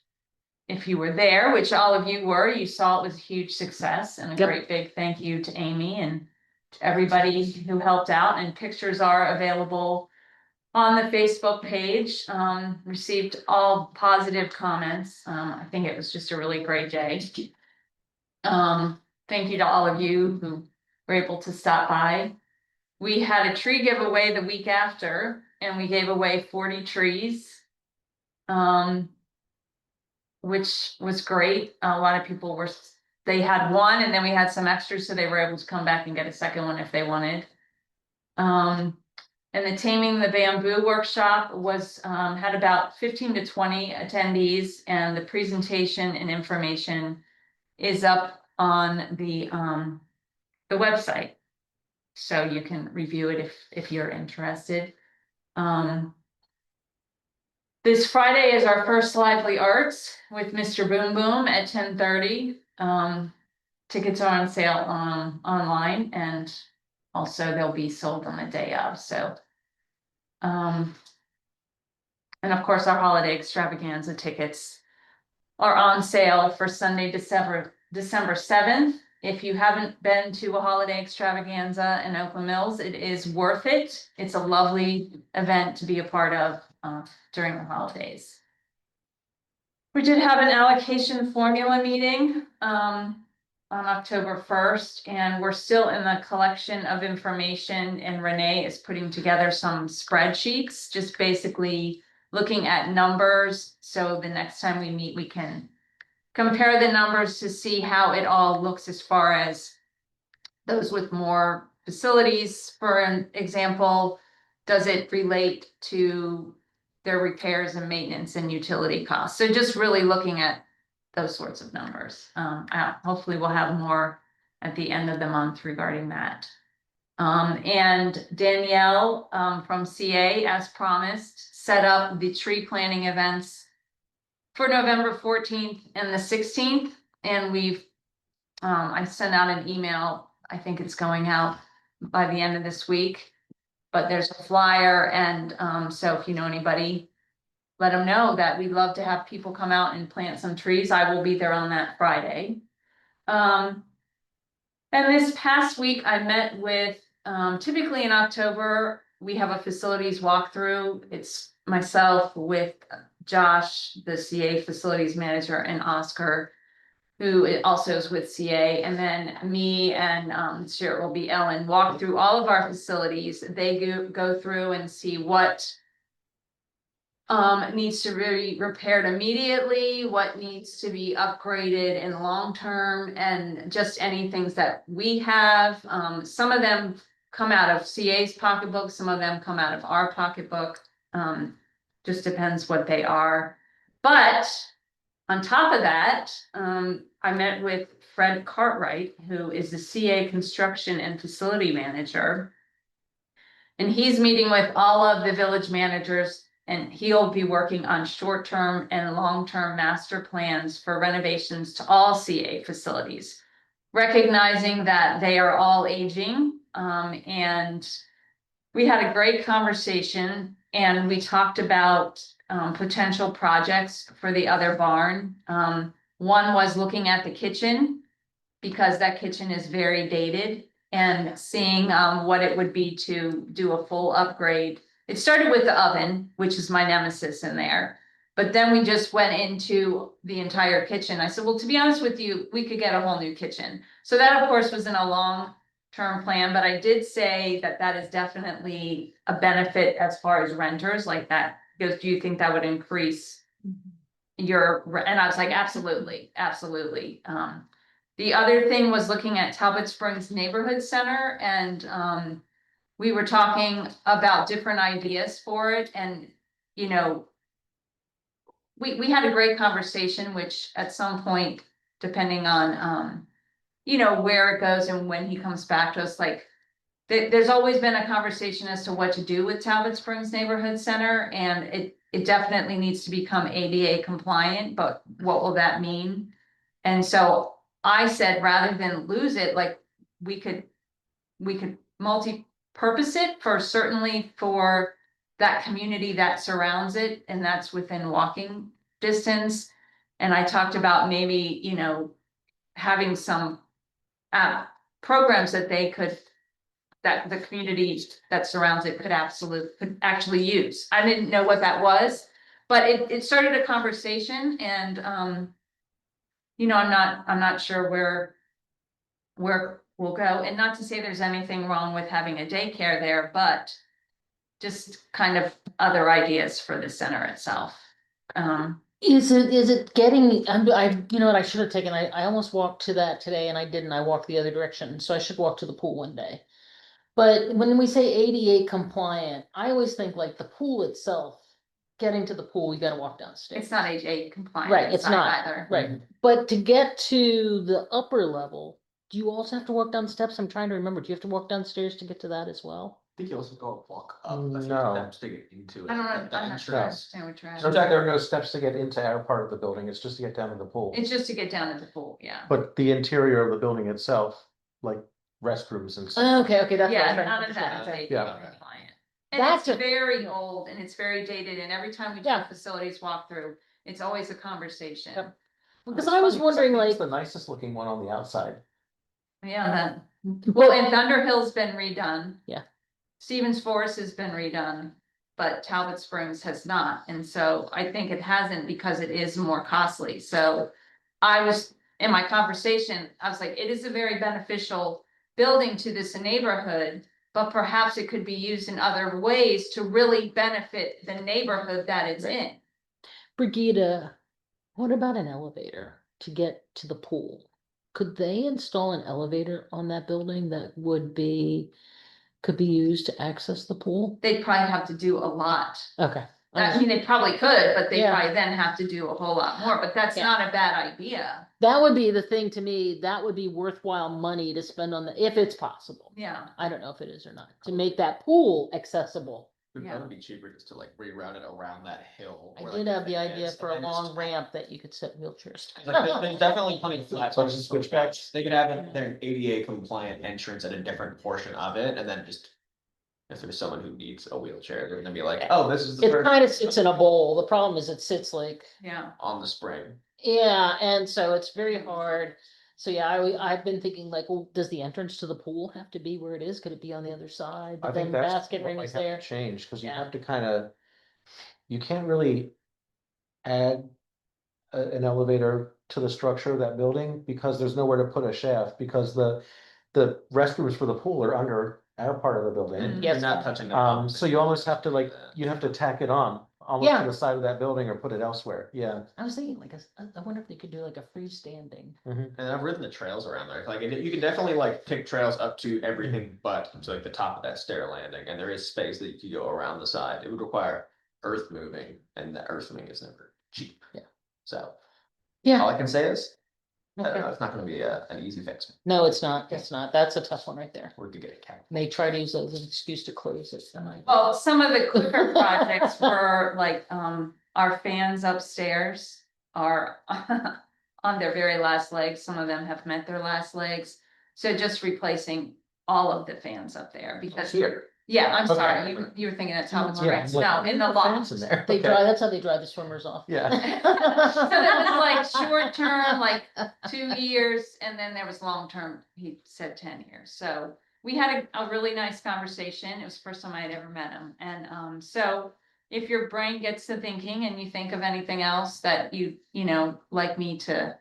Speaker 6: if you were there, which all of you were, you saw it was a huge success, and a
Speaker 5: Yep.
Speaker 6: great big thank you to Amy and to everybody who helped out, and pictures are available on the Facebook page. Received all positive comments. I think it was just a really great day. Thank you to all of you who were able to stop by. We had a tree giveaway the week after, and we gave away 40 trees. Which was great. A lot of people they had one and then we had some extras, so they were able to come back and get a second one if they wanted. And the Taming the Bamboo workshop was, had about 15 to 20 attendees, and the presentation and information is up on the website. So you can review it if you're interested. This Friday is our first Lively Arts with Mr. Boom Boom at 10:30. Tickets are on sale online, and also they'll be sold on the day of, so. And of course, our holiday extravaganza tickets are on sale for Sunday, December 7th. If you haven't been to a holiday extravaganza in Oakland Mills, it is worth it. It's a lovely event to be a part of during the holidays. We did have an allocation formula meeting on October 1st, and we're still in the collection of information, and Renee is putting together some spreadsheets, just basically looking at numbers. So the next time we meet, we can compare the numbers to see how it all looks as far as those with more facilities. For an example, does it relate to their repairs and maintenance and utility costs? So just really looking at those sorts of numbers. Hopefully we'll have more at the end of the month regarding that. And Danielle from CA, as promised, set up the tree planting events for November 14th and the 16th. And I sent out an email. I think it's going out by the end of this week, but there's a flyer. And so if you know anybody let them know that we'd love to have people come out and plant some trees. I will be there on that Friday. And this past week I met with, typically in October, we have a facilities walkthrough. It's myself with Josh, the CA facilities manager, and Oscar, who also is with CA, and then me and sure it will be Ellen, walk through all of our facilities. They go through and see what needs to be repaired immediately, what needs to be upgraded in long term, and just any things that we have. Some of them come out of CA's pocketbook, some of them come out of our pocketbook. Just depends what they are. But on top of that, I met with Fred Cartwright, who is the CA construction and facility manager. And he's meeting with all of the village managers, and he'll be working on short-term and long-term master plans for renovations to all CA facilities, recognizing that they are all aging. And we had a great conversation, and we talked about potential projects for the other barn. One was looking at the kitchen, because that kitchen is very dated, and seeing what it would be to do a full upgrade. It started with the oven, which is my nemesis in there. But then we just went into the entire kitchen. I said, well, to be honest with you, we could get a whole new kitchen. So that, of course, was in a long-term plan, but I did say that that is definitely a benefit as far as renters, like that. Goes, do you think that would increase your, and I was like, absolutely, absolutely. The other thing was looking at Talbot Springs Neighborhood Center, and we were talking about different ideas for it, and you know, we had a great conversation, which at some point, depending on you know, where it goes and when he comes back to us, like there's always been a conversation as to what to do with Talbot Springs Neighborhood Center, and it definitely needs to become ADA compliant, but what will that mean? And so I said, rather than lose it, like we could multi-purpose it for certainly for that community that surrounds it, and that's within walking distance. And I talked about maybe, you know, having some programs that they could, that the community that surrounds it could actually use. I didn't know what that was, but it started a conversation, and you know, I'm not sure where we'll go, and not to say there's anything wrong with having a daycare there, but just kind of other ideas for the center itself.
Speaker 5: Is it getting, you know what, I should have taken, I almost walked to that today and I didn't, I walked the other direction, so I should walk to the pool one day. But when we say ADA compliant, I always think like the pool itself, getting to the pool, you gotta walk downstairs.
Speaker 6: It's not ADA compliant.
Speaker 5: Right, it's
Speaker 6: inside
Speaker 5: not,
Speaker 6: either.
Speaker 5: right, but to get to the upper level, do you also have to walk down steps? I'm trying to remember, do you have to walk downstairs to get to that as well?
Speaker 4: I think you also go walk up a few
Speaker 1: No.
Speaker 4: steps to get into it.
Speaker 6: I don't know,
Speaker 4: like the
Speaker 6: I'm not sure I
Speaker 4: entrance.
Speaker 6: understand what you're
Speaker 1: In
Speaker 6: asking.
Speaker 1: fact, there are no steps to get into our part of the building, it's just to get down to the pool.
Speaker 6: It's just to get down to the pool, yeah.
Speaker 1: But the interior of the building itself, like restrooms and stuff.
Speaker 5: Okay, that's what I was
Speaker 6: Yeah,
Speaker 5: trying to
Speaker 6: none of that is
Speaker 5: understand.
Speaker 6: ADA
Speaker 1: Yeah.
Speaker 6: compliant. And
Speaker 5: That's
Speaker 6: it's
Speaker 5: a-
Speaker 6: very old and it's very dated, and every time we do
Speaker 5: Yeah.
Speaker 6: a facilities walkthrough, it's always a conversation.
Speaker 5: Yep. Because
Speaker 1: It's
Speaker 5: I was
Speaker 1: funny, 'cause I
Speaker 5: wondering,
Speaker 1: think
Speaker 5: like,
Speaker 1: it's the nicest looking one on the outside.
Speaker 6: Yeah, well, and Thunder Hill's been redone.
Speaker 5: Yeah.
Speaker 6: Stevens Forest has been redone, but Talbot Springs has not, and so I think it hasn't because it is more costly, so. I was, in my conversation, I was like, it is a very beneficial building to this neighborhood, but perhaps it could be used in other ways to really benefit the neighborhood that it's in.
Speaker 5: Brigida, what about an elevator to get to the pool? Could they install an elevator on that building that could be used to access the pool?
Speaker 6: They'd probably have to do a lot.
Speaker 5: Okay.
Speaker 6: I mean, they probably could, but they
Speaker 5: Yeah.
Speaker 6: probably then have to do a whole lot more, but that's
Speaker 5: Yeah.
Speaker 6: not a bad idea.
Speaker 5: That would be the thing to me, that would be worthwhile money to spend on if it's possible.
Speaker 6: Yeah,
Speaker 5: I don't know if it is or not, to make that pool accessible.
Speaker 4: It'd
Speaker 6: Yeah.
Speaker 4: probably be cheaper just to like reroute it around that hill.
Speaker 5: I
Speaker 4: where,
Speaker 5: did
Speaker 4: like,
Speaker 5: have the
Speaker 4: thing
Speaker 5: idea
Speaker 4: is,
Speaker 5: for a
Speaker 4: and then just-
Speaker 5: long ramp that you could set wheelchairs.
Speaker 4: Like, there's definitely plenty of flat
Speaker 1: Bunch of
Speaker 4: spots,
Speaker 1: switchbacks.
Speaker 4: They could have their ADA compliant entrance at a different portion of it and then just if there's someone who needs a wheelchair, they're gonna be like, oh, this is the
Speaker 5: It
Speaker 4: person
Speaker 5: kind of sits in a bowl. The problem is it sits like,
Speaker 6: Yeah,
Speaker 4: on the spring.
Speaker 5: yeah, and so it's very hard. So yeah, I've been thinking like, well, does the entrance to the pool have to be where it is? Could it be on the other side?
Speaker 1: I
Speaker 5: But
Speaker 1: think
Speaker 5: then
Speaker 1: that's
Speaker 5: basket
Speaker 1: what
Speaker 5: ring
Speaker 1: might
Speaker 5: is
Speaker 1: have to
Speaker 5: there.
Speaker 1: change, cause you
Speaker 5: Yeah.
Speaker 1: have to kind of, you can't really add an elevator to the structure of that building because there's nowhere to put a shaft, because the restrooms for the pool are under our part of the building.
Speaker 4: And
Speaker 5: Yes.
Speaker 4: you're not touching the
Speaker 1: So you almost have to like, you have to tack it on almost
Speaker 5: Yeah.
Speaker 1: to the side of that building or put it elsewhere, yeah.
Speaker 5: I was thinking like, I wonder if they could do like a freestanding.
Speaker 4: And I've ridden the trails around there. Like you can definitely like pick trails up to everything but to like the top of that stair landing, and there is space that you can go around the side. It would require earth moving, and the earth moving is never cheap.
Speaker 5: Yeah.
Speaker 4: So all
Speaker 5: Yeah,
Speaker 4: I can say is,
Speaker 5: Okay.
Speaker 4: it's not going to be an easy fix.
Speaker 5: no, it's not. It's not. That's a tough one right there.
Speaker 4: We could get a cat.
Speaker 5: They try to use that as an excuse to close it tonight.
Speaker 6: well, some of the quicker projects were like, our fans upstairs are on their very last legs. Some of them have met their last legs. So just replacing all of the fans up there because,
Speaker 1: Here.
Speaker 6: yeah, I'm
Speaker 1: Okay.
Speaker 6: sorry, you were thinking at top of
Speaker 1: Yeah,
Speaker 6: springs,
Speaker 1: like,
Speaker 6: no, in the loft.
Speaker 1: fence in there.
Speaker 5: They
Speaker 1: Okay.
Speaker 5: dry, that's how they dry the swimmers off.
Speaker 6: So there was like short term, like 2 years, and then there was long term, he said 10 years. So we had a really nice conversation. It was the first time I had ever met him. And so if your brain gets to thinking and you think of anything else that you like me to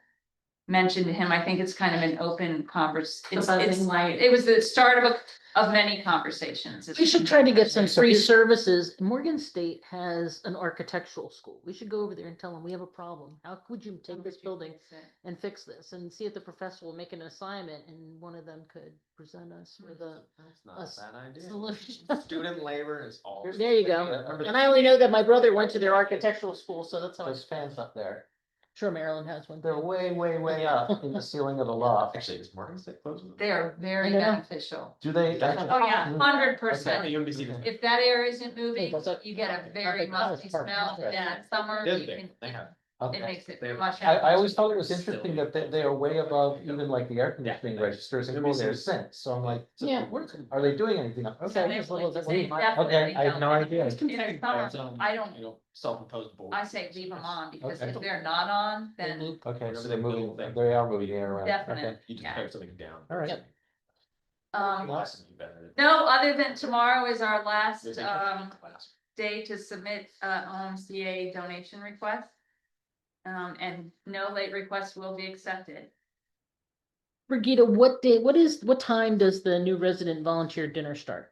Speaker 6: mention to him, I think it's kind of an open conversation. It was the start of many conversations.
Speaker 5: We should try to get some
Speaker 1: So
Speaker 5: free
Speaker 1: here's-
Speaker 5: services. Morgan State has an architectural school. We should go over there and tell them we have a problem. How could you take this building and fix this and see if the professor will make an assignment and one of them could present us with a
Speaker 4: That's not
Speaker 5: a
Speaker 4: a bad idea.
Speaker 5: solution.
Speaker 4: Student labor is all.
Speaker 5: There you go. And I only know that my brother went to their architectural school, so that's how I.
Speaker 1: Those fans up there,
Speaker 5: Sure, Maryland has one.
Speaker 1: they're way, way, way up in the ceiling of the loft.
Speaker 4: Actually, is Morgan State close?
Speaker 6: They are very
Speaker 5: I know.
Speaker 6: beneficial.
Speaker 1: Do they?
Speaker 4: Definitely.
Speaker 6: Oh, yeah,
Speaker 1: Mm.
Speaker 6: 100%.
Speaker 4: UMBC.
Speaker 6: If that area isn't moving,
Speaker 5: that's a-
Speaker 6: you get a very
Speaker 5: Okay, that was
Speaker 6: musty
Speaker 5: perfect.
Speaker 6: smell, and in summer,
Speaker 4: They're
Speaker 6: you
Speaker 4: big.
Speaker 6: can,
Speaker 4: They have.
Speaker 6: it
Speaker 1: Okay.
Speaker 6: makes it
Speaker 4: They have-
Speaker 6: much.
Speaker 1: I always thought it was interesting that they are way above even like the air conditioning
Speaker 4: Yeah.
Speaker 1: registers and all their sinks, so I'm like,
Speaker 5: Yeah.
Speaker 1: are they doing anything?
Speaker 6: So
Speaker 1: Okay.
Speaker 6: they-
Speaker 5: as little as it
Speaker 6: they
Speaker 5: was.
Speaker 6: definitely
Speaker 1: Okay, I had no
Speaker 6: help.
Speaker 1: idea.
Speaker 6: In the summer, I don't,
Speaker 4: Self-imposed board.
Speaker 6: I say leave them on, because
Speaker 1: Okay.
Speaker 6: if they're not on,
Speaker 5: They
Speaker 6: then
Speaker 5: loop.
Speaker 1: Okay, so they're moving, they are moving the air around.
Speaker 6: Definite.
Speaker 1: Okay.
Speaker 4: You just
Speaker 6: Yeah.
Speaker 4: tear something down.
Speaker 1: All right.
Speaker 5: Yep.
Speaker 4: Awesome, you better.
Speaker 6: no, other than tomorrow is our last
Speaker 4: There's a class.
Speaker 6: day to submit OMCA donation request. And no late requests will be accepted.
Speaker 5: Brigida, what time does the new resident volunteer dinner start?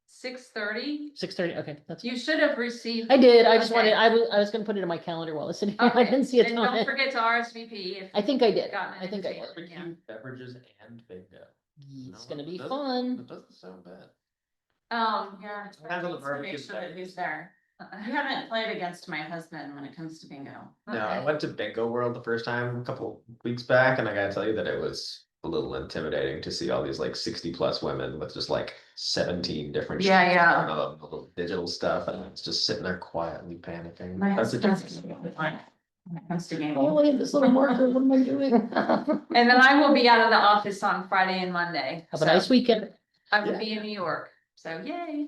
Speaker 6: 6:30,
Speaker 5: 6:30, okay, that's.
Speaker 6: you should have received.
Speaker 5: I did, I just
Speaker 6: Okay.
Speaker 5: wanted, I was gonna put it in my calendar while I was sitting here, I
Speaker 6: Okay,
Speaker 5: didn't see a
Speaker 6: and don't
Speaker 5: time.
Speaker 6: forget to RSVP if.
Speaker 5: I think I did,
Speaker 6: Gotten an
Speaker 5: I think I did.
Speaker 6: invitation. Yeah.
Speaker 4: Barbecue, beverages and bingo.
Speaker 5: It's gonna be
Speaker 4: That
Speaker 5: fun.
Speaker 4: That doesn't sound bad.
Speaker 2: Yeah.
Speaker 4: Depends on the barbecue
Speaker 2: Make sure that
Speaker 4: side.
Speaker 2: who's there. You haven't played against my husband when it comes to bingo.
Speaker 4: No, I went to Bingo World the first time a couple weeks back, and I gotta tell you that it was a little intimidating to see all these like 60+ women with just like 17 different.
Speaker 2: Yeah,
Speaker 4: sheets
Speaker 2: yeah.
Speaker 4: and all the little digital stuff, and it's just sitting there quietly panicking.
Speaker 2: My
Speaker 4: That's a
Speaker 2: husband's
Speaker 4: difference.
Speaker 2: when it comes to
Speaker 5: I
Speaker 2: gaming.
Speaker 5: only have this little marker, what am I doing?
Speaker 6: And then I will be out of the office on Friday and Monday.
Speaker 5: Have a nice
Speaker 6: so
Speaker 5: weekend,
Speaker 6: I will
Speaker 4: Yeah.
Speaker 6: be in New York, so yay,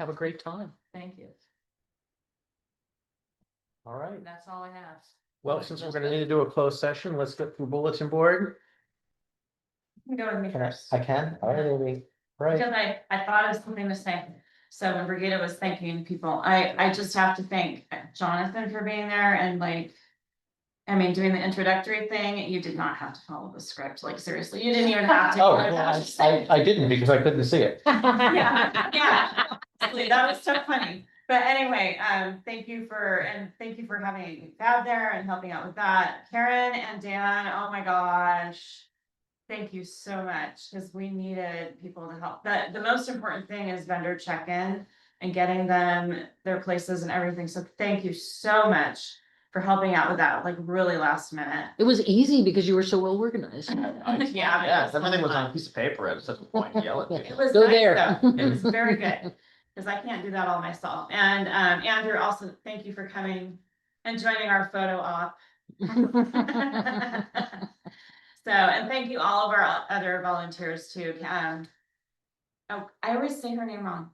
Speaker 5: have a great time.
Speaker 6: thank you.
Speaker 1: All right.
Speaker 6: That's all I have.
Speaker 1: Well, since we're gonna need to do a closed session, let's get through bulletin board.
Speaker 2: Go with me
Speaker 1: Can I,
Speaker 2: first.
Speaker 1: I can, all right, Amy, right,
Speaker 2: Because I thought of something to say. So when Brigida was thanking people, I just have to thank Jonathan for being there and like. I mean, doing the introductory thing, you did not have to follow the script, like seriously, you didn't even have to.
Speaker 1: oh, I didn't because I couldn't see it.
Speaker 2: Yeah, yeah, absolutely, that was so funny. But anyway, thank you for having Dad there and helping out with that. Karen and Dan, oh my gosh. Thank you so much, because we needed people to help. The most important thing is vendor check-in and getting them their places and everything. So thank you so much for helping out with that, like really last minute.
Speaker 5: It was easy because you were so well organized.
Speaker 4: Yeah, everything was on a piece of paper at such a point to yell at
Speaker 5: Yeah.
Speaker 4: me.
Speaker 2: It was
Speaker 5: Go
Speaker 2: nice,
Speaker 5: there.
Speaker 2: though. It was very good, because I can't do that all myself. And Andrew, also, thank you for coming and joining our photo op. So, and thank you all of our other volunteers too. Oh, I always say her name wrong.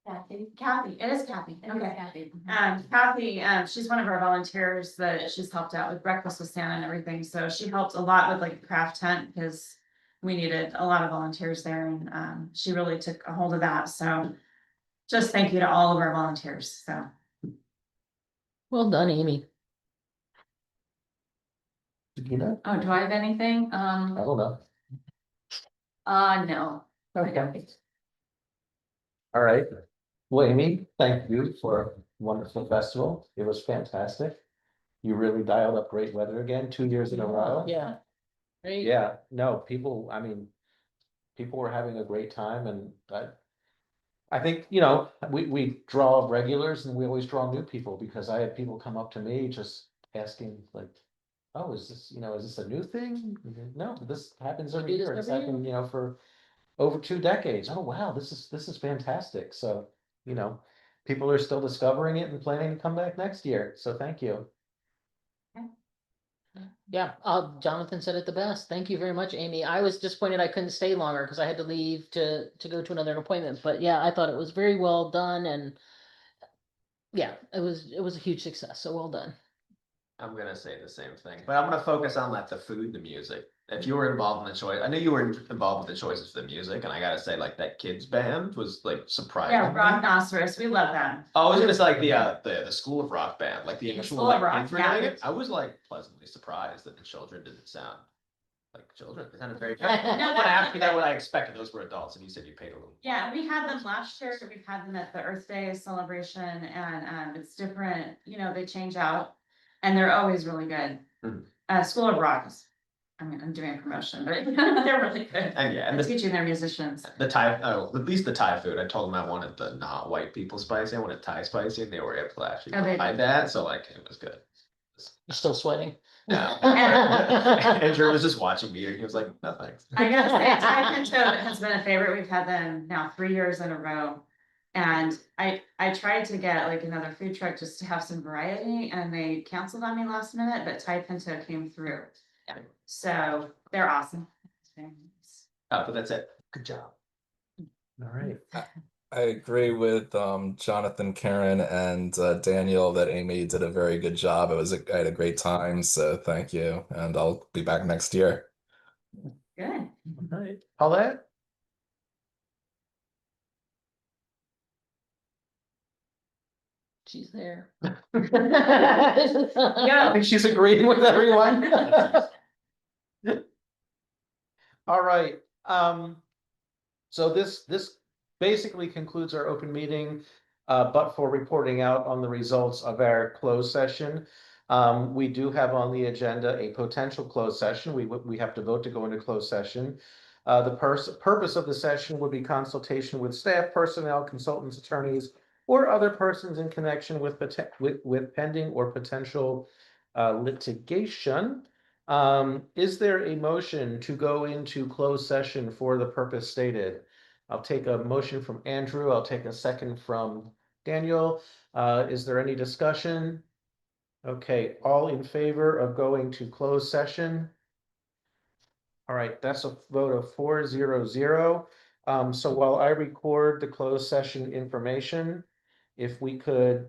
Speaker 2: Kathy, it is Kathy, okay. Kathy, she's one of our volunteers that she's helped out with Breakfast with Santa and everything, so she helped a lot with like the craft tent, because we needed a lot of volunteers there, and, she really took a hold of that, so. Just thank you to all of our volunteers, so.
Speaker 5: Well done, Amy.
Speaker 1: Regina?
Speaker 6: Oh, do I have anything?
Speaker 1: I don't know.
Speaker 6: No. I
Speaker 1: Okay.
Speaker 6: don't.
Speaker 1: All right. Well, Amy, thank you for a wonderful festival. It was fantastic. You really dialed up great weather again, 2 years in a row.
Speaker 5: Yeah. Great.
Speaker 1: Yeah, no, people, I mean, people were having a great time and I think, we draw regulars and we always draw new people because I had people come up to me just asking like, oh, is this a new thing? No, this happens every
Speaker 5: do this
Speaker 1: year. It's
Speaker 5: every year.
Speaker 1: happened, for over 2 decades. Oh, wow, this is fantastic. So, people are still discovering it and planning to come back next year. So thank you.
Speaker 5: Yeah, Jonathan said it the best. Thank you very much, Amy. I was disappointed I couldn't stay longer because I had to leave to go to another appointment. But yeah, I thought it was very well done, and yeah, it was a huge success. So well done.
Speaker 4: I'm gonna say the same thing, but I'm gonna focus on like the food, the music. If you were involved in the choice, I knew you were involved with the choices for the music, and I gotta say, like that kids band was like surprising.
Speaker 2: Yeah, Rhinoceros, we love them.
Speaker 4: Oh, I was gonna say like the School of Rock band, like the initial
Speaker 2: School of
Speaker 4: like
Speaker 2: Rock,
Speaker 4: kids were
Speaker 2: yeah.
Speaker 4: doing it. I was like pleasantly surprised that the children didn't sound like children. They sounded very.
Speaker 2: No,
Speaker 4: When
Speaker 2: that's
Speaker 4: after that,
Speaker 2: okay.
Speaker 4: what I expected, those were adults, and you said you paid a little.
Speaker 2: Yeah, we had them last year, we've had them at the Earth Day celebration, and, it's different, they change out. And they're always really good.
Speaker 4: Mhm.
Speaker 2: School of Rock is, I mean, I'm doing a promotion, but they're really good.
Speaker 4: And yeah, and
Speaker 2: They're
Speaker 4: the
Speaker 2: teaching their musicians.
Speaker 4: Thai, at least the Thai food. I told them I wanted the not white people spicy. I wanted Thai spicy, and they were able to actually
Speaker 2: Oh, they
Speaker 4: provide
Speaker 2: did.
Speaker 4: that. So like, it was good.
Speaker 5: You're still sweating.
Speaker 4: Yeah. Andrew was just watching me, and he was like, "No thanks."
Speaker 2: I gotta say, Thai Pinto has been a favorite. We've had them now 3 years in a row. And I tried to get like another food truck just to have some variety, and they canceled on me last minute, but Thai Pinto came through. So they're awesome.
Speaker 4: But that's it.
Speaker 1: Good job. All right.
Speaker 7: I agree with Jonathan, Karen, and Daniel that Amy did a very good job. I had a great time, so thank you, and I'll be back next year.
Speaker 2: Good.
Speaker 1: All right. Paulette?
Speaker 5: She's there.
Speaker 1: I think she's agreeing with everyone. All right, so this basically concludes our open meeting, but for reporting out on the results of our closed session. We do have on the agenda a potential closed session. We have to vote to go into closed session. The purpose of the session would be consultation with staff, personnel, consultants, attorneys, or other persons in connection with pending or potential litigation. Is there a motion to go into closed session for the purpose stated? I'll take a motion from Andrew. I'll take a second from Daniel. Is there any discussion? Okay, all in favor of going to closed session? All right, that's a vote of 4-0-0. So while I record the closed session information, if we could